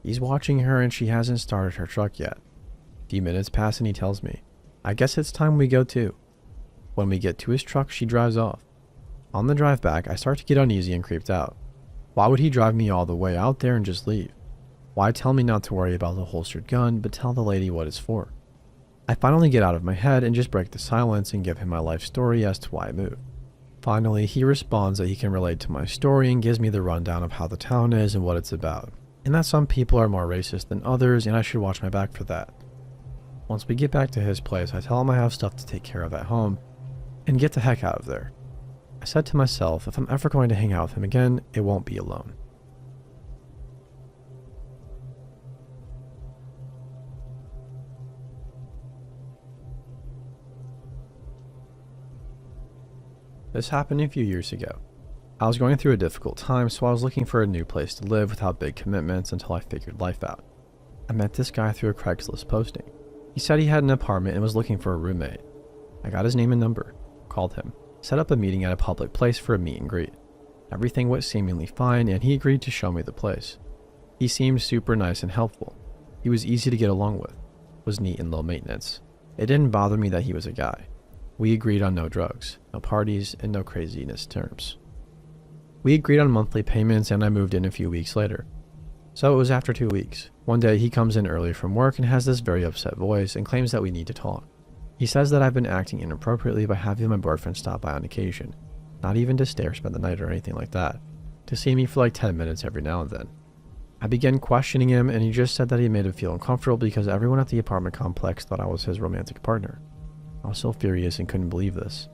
He's watching her and she hasn't started her truck yet. A few minutes pass and he tells me, I guess it's time we go too. When we get to his truck, she drives off. On the drive back, I start to get uneasy and creeped out. Why would he drive me all the way out there and just leave? Why tell me not to worry about the holstered gun, but tell the lady what it's for? I finally get out of my head and just break the silence and give him my life story as to why I moved. Finally, he responds that he can relate to my story and gives me the rundown of how the town is and what it's about, and that some people are more racist than others and I should watch my back for that. Once we get back to his place, I tell him I have stuff to take care of at home and get the heck out of there. I said to myself, if I'm ever going to hang out with him again, it won't be alone. This happened a few years ago. I was going through a difficult time, so I was looking for a new place to live without big commitments until I figured life out. I met this guy through a Craigslist posting. He said he had an apartment and was looking for a roommate. I got his name and number, called him, set up a meeting at a public place for a meet and greet. Everything went seemingly fine and he agreed to show me the place. He seemed super nice and helpful. He was easy to get along with, was neat and low maintenance. It didn't bother me that he was a guy. We agreed on no drugs, no parties, and no craziness terms. We agreed on monthly payments and I moved in a few weeks later. So it was after 2 weeks. One day he comes in early from work and has this very upset voice and claims that we need to talk. He says that I've been acting inappropriately by having my boyfriend stop by on occasion, not even to stay or spend the night or anything like that, to see me for like 10 minutes every now and then. I began questioning him and he just said that he made him feel uncomfortable because everyone at the apartment complex thought I was his romantic partner. I was so furious and couldn't believe this.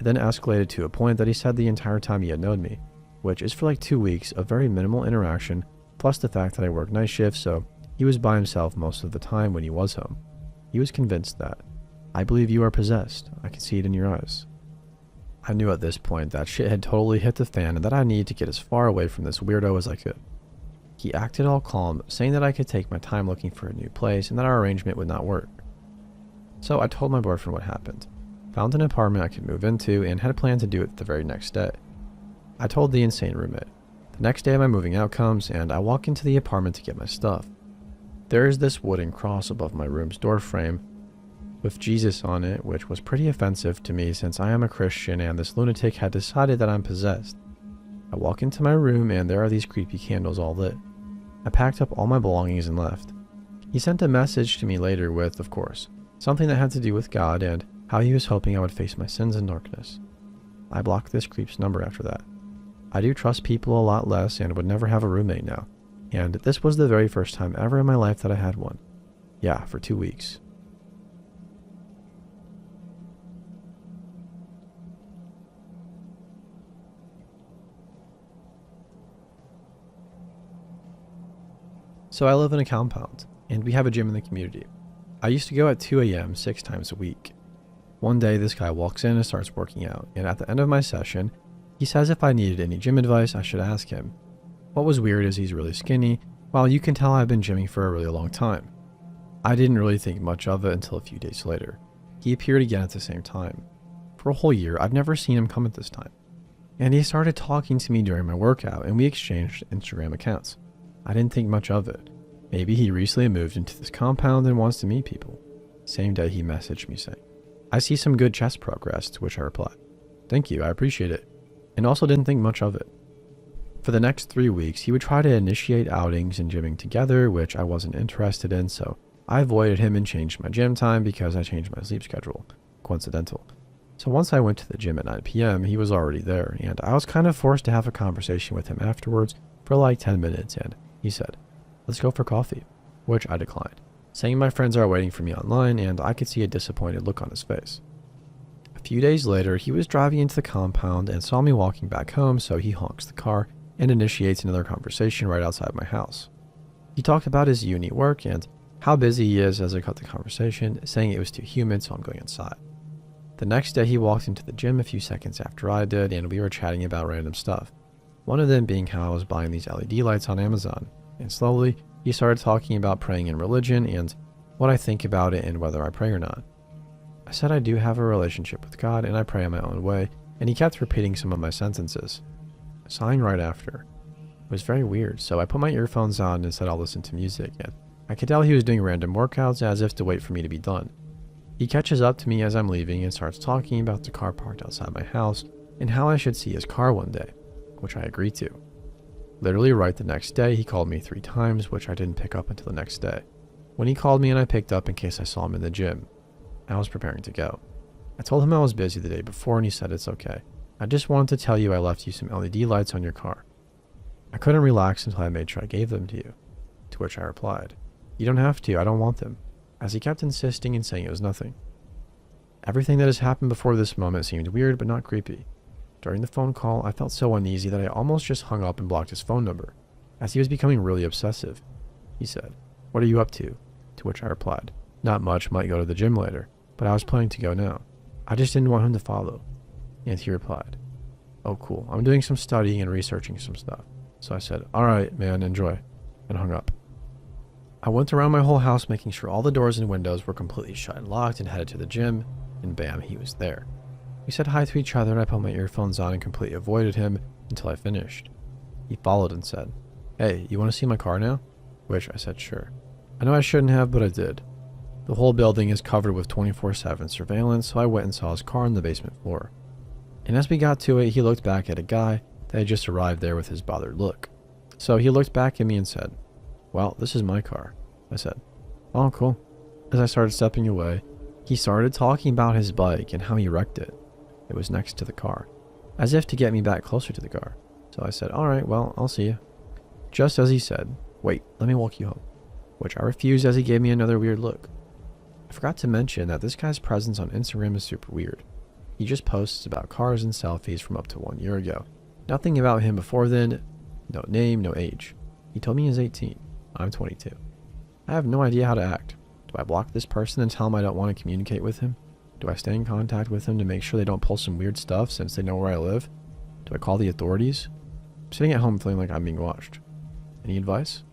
It then escalated to a point that he said the entire time he had known me, which is for like 2 weeks of very minimal interaction, plus the fact that I work night shifts, so he was by himself most of the time when he was home. He was convinced that, I believe you are possessed, I can see it in your eyes. I knew at this point that shit had totally hit the fan and that I needed to get as far away from this weirdo as I could. He acted all calm, saying that I could take my time looking for a new place and that our arrangement would not work. So I told my boyfriend what happened, found an apartment I could move into, and had planned to do it the very next day. I told the insane roommate. The next day my moving out comes, and I walk into the apartment to get my stuff. There is this wooden cross above my room's door frame, with Jesus on it, which was pretty offensive to me since I am a Christian and this lunatic had decided that I'm possessed. I walk into my room and there are these creepy candles all lit. I packed up all my belongings and left. He sent a message to me later with, of course, something that had to do with God and how he was hoping I would face my sins in darkness. I blocked this creep's number after that. I do trust people a lot less and would never have a roommate now. And this was the very first time ever in my life that I had one. Yeah, for 2 weeks. So I live in a compound, and we have a gym in the community. I used to go at 2 a.m. 6 times a week. One day this guy walks in and starts working out, and at the end of my session, he says if I needed any gym advice, I should ask him. What was weird is he's really skinny, while you can tell I've been gymming for a really long time. I didn't really think much of it until a few days later. He appeared again at the same time. For a whole year, I've never seen him come at this time. And he started talking to me during my workout, and we exchanged Instagram accounts. I didn't think much of it. Maybe he recently moved into this compound and wants to meet people. Same day he messaged me saying, I see some good chest progress, to which I replied, thank you, I appreciate it, and also didn't think much of it. For the next 3 weeks, he would try to initiate outings and gymming together, which I wasn't interested in, so I avoided him and changed my gym time because I changed my sleep schedule. Coincidental. So once I went to the gym at 9 p.m., he was already there, and I was kind of forced to have a conversation with him afterwards for like 10 minutes, and he said, let's go for coffee, which I declined, saying my friends are waiting for me online, and I could see a disappointed look on his face. A few days later, he was driving into the compound and saw me walking back home, so he honks the car and initiates another conversation right outside my house. He talked about his uni work and how busy he is as I cut the conversation, saying it was too humid, so I'm going inside. The next day, he walked into the gym a few seconds after I did, and we were chatting about random stuff. One of them being how I was buying these LED lights on Amazon, and slowly, he started talking about praying in religion and what I think about it and whether I pray or not. I said I do have a relationship with God and I pray in my own way, and he kept repeating some of my sentences, sighing right after. It was very weird, so I put my earphones on and said I'll listen to music, and I could tell he was doing random workouts as if to wait for me to be done. He catches up to me as I'm leaving and starts talking about the car parked outside my house and how I should see his car one day, which I agreed to. Literally right the next day, he called me 3 times, which I didn't pick up until the next day. When he called me and I picked up in case I saw him in the gym, I was preparing to go. I told him I was busy the day before and he said it's okay. I just wanted to tell you I left you some LED lights on your car. I couldn't relax until I made sure I gave them to you, to which I replied, you don't have to, I don't want them, as he kept insisting and saying it was nothing. Everything that has happened before this moment seemed weird but not creepy. During the phone call, I felt so uneasy that I almost just hung up and blocked his phone number, as he was becoming really obsessive. He said, what are you up to? To which I replied, not much, might go to the gym later, but I was planning to go now. I just didn't want him to follow. And he replied, oh cool, I'm doing some studying and researching some stuff. So I said, alright man, enjoy, and hung up. I went around my whole house making sure all the doors and windows were completely shut and locked and headed to the gym, and bam, he was there. We said hi to each other and I put my earphones on and completely avoided him until I finished. He followed and said, hey, you want to see my car now? Which I said sure. I know I shouldn't have, but I did. The whole building is covered with 24/7 surveillance, so I went and saw his car on the basement floor. And as we got to it, he looked back at a guy that had just arrived there with his bothered look. So he looked back at me and said, well, this is my car. I said, oh cool. As I started stepping away, he started talking about his bike and how he wrecked it. It was next to the car, as if to get me back closer to the car. So I said, alright, well, I'll see you. Just as he said, wait, let me walk you home, which I refused as he gave me another weird look. I forgot to mention that this guy's presence on Instagram is super weird. He just posts about cars and selfies from up to 1 year ago. Nothing about him before then, no name, no age. He told me he's 18. I'm 22. I have no idea how to act. Do I block this person and tell him I don't want to communicate with him? Do I stay in contact with him to make sure they don't pull some weird stuff since they know where I live? Do I call the authorities? I'm sitting at home feeling like I'm being watched. Any advice?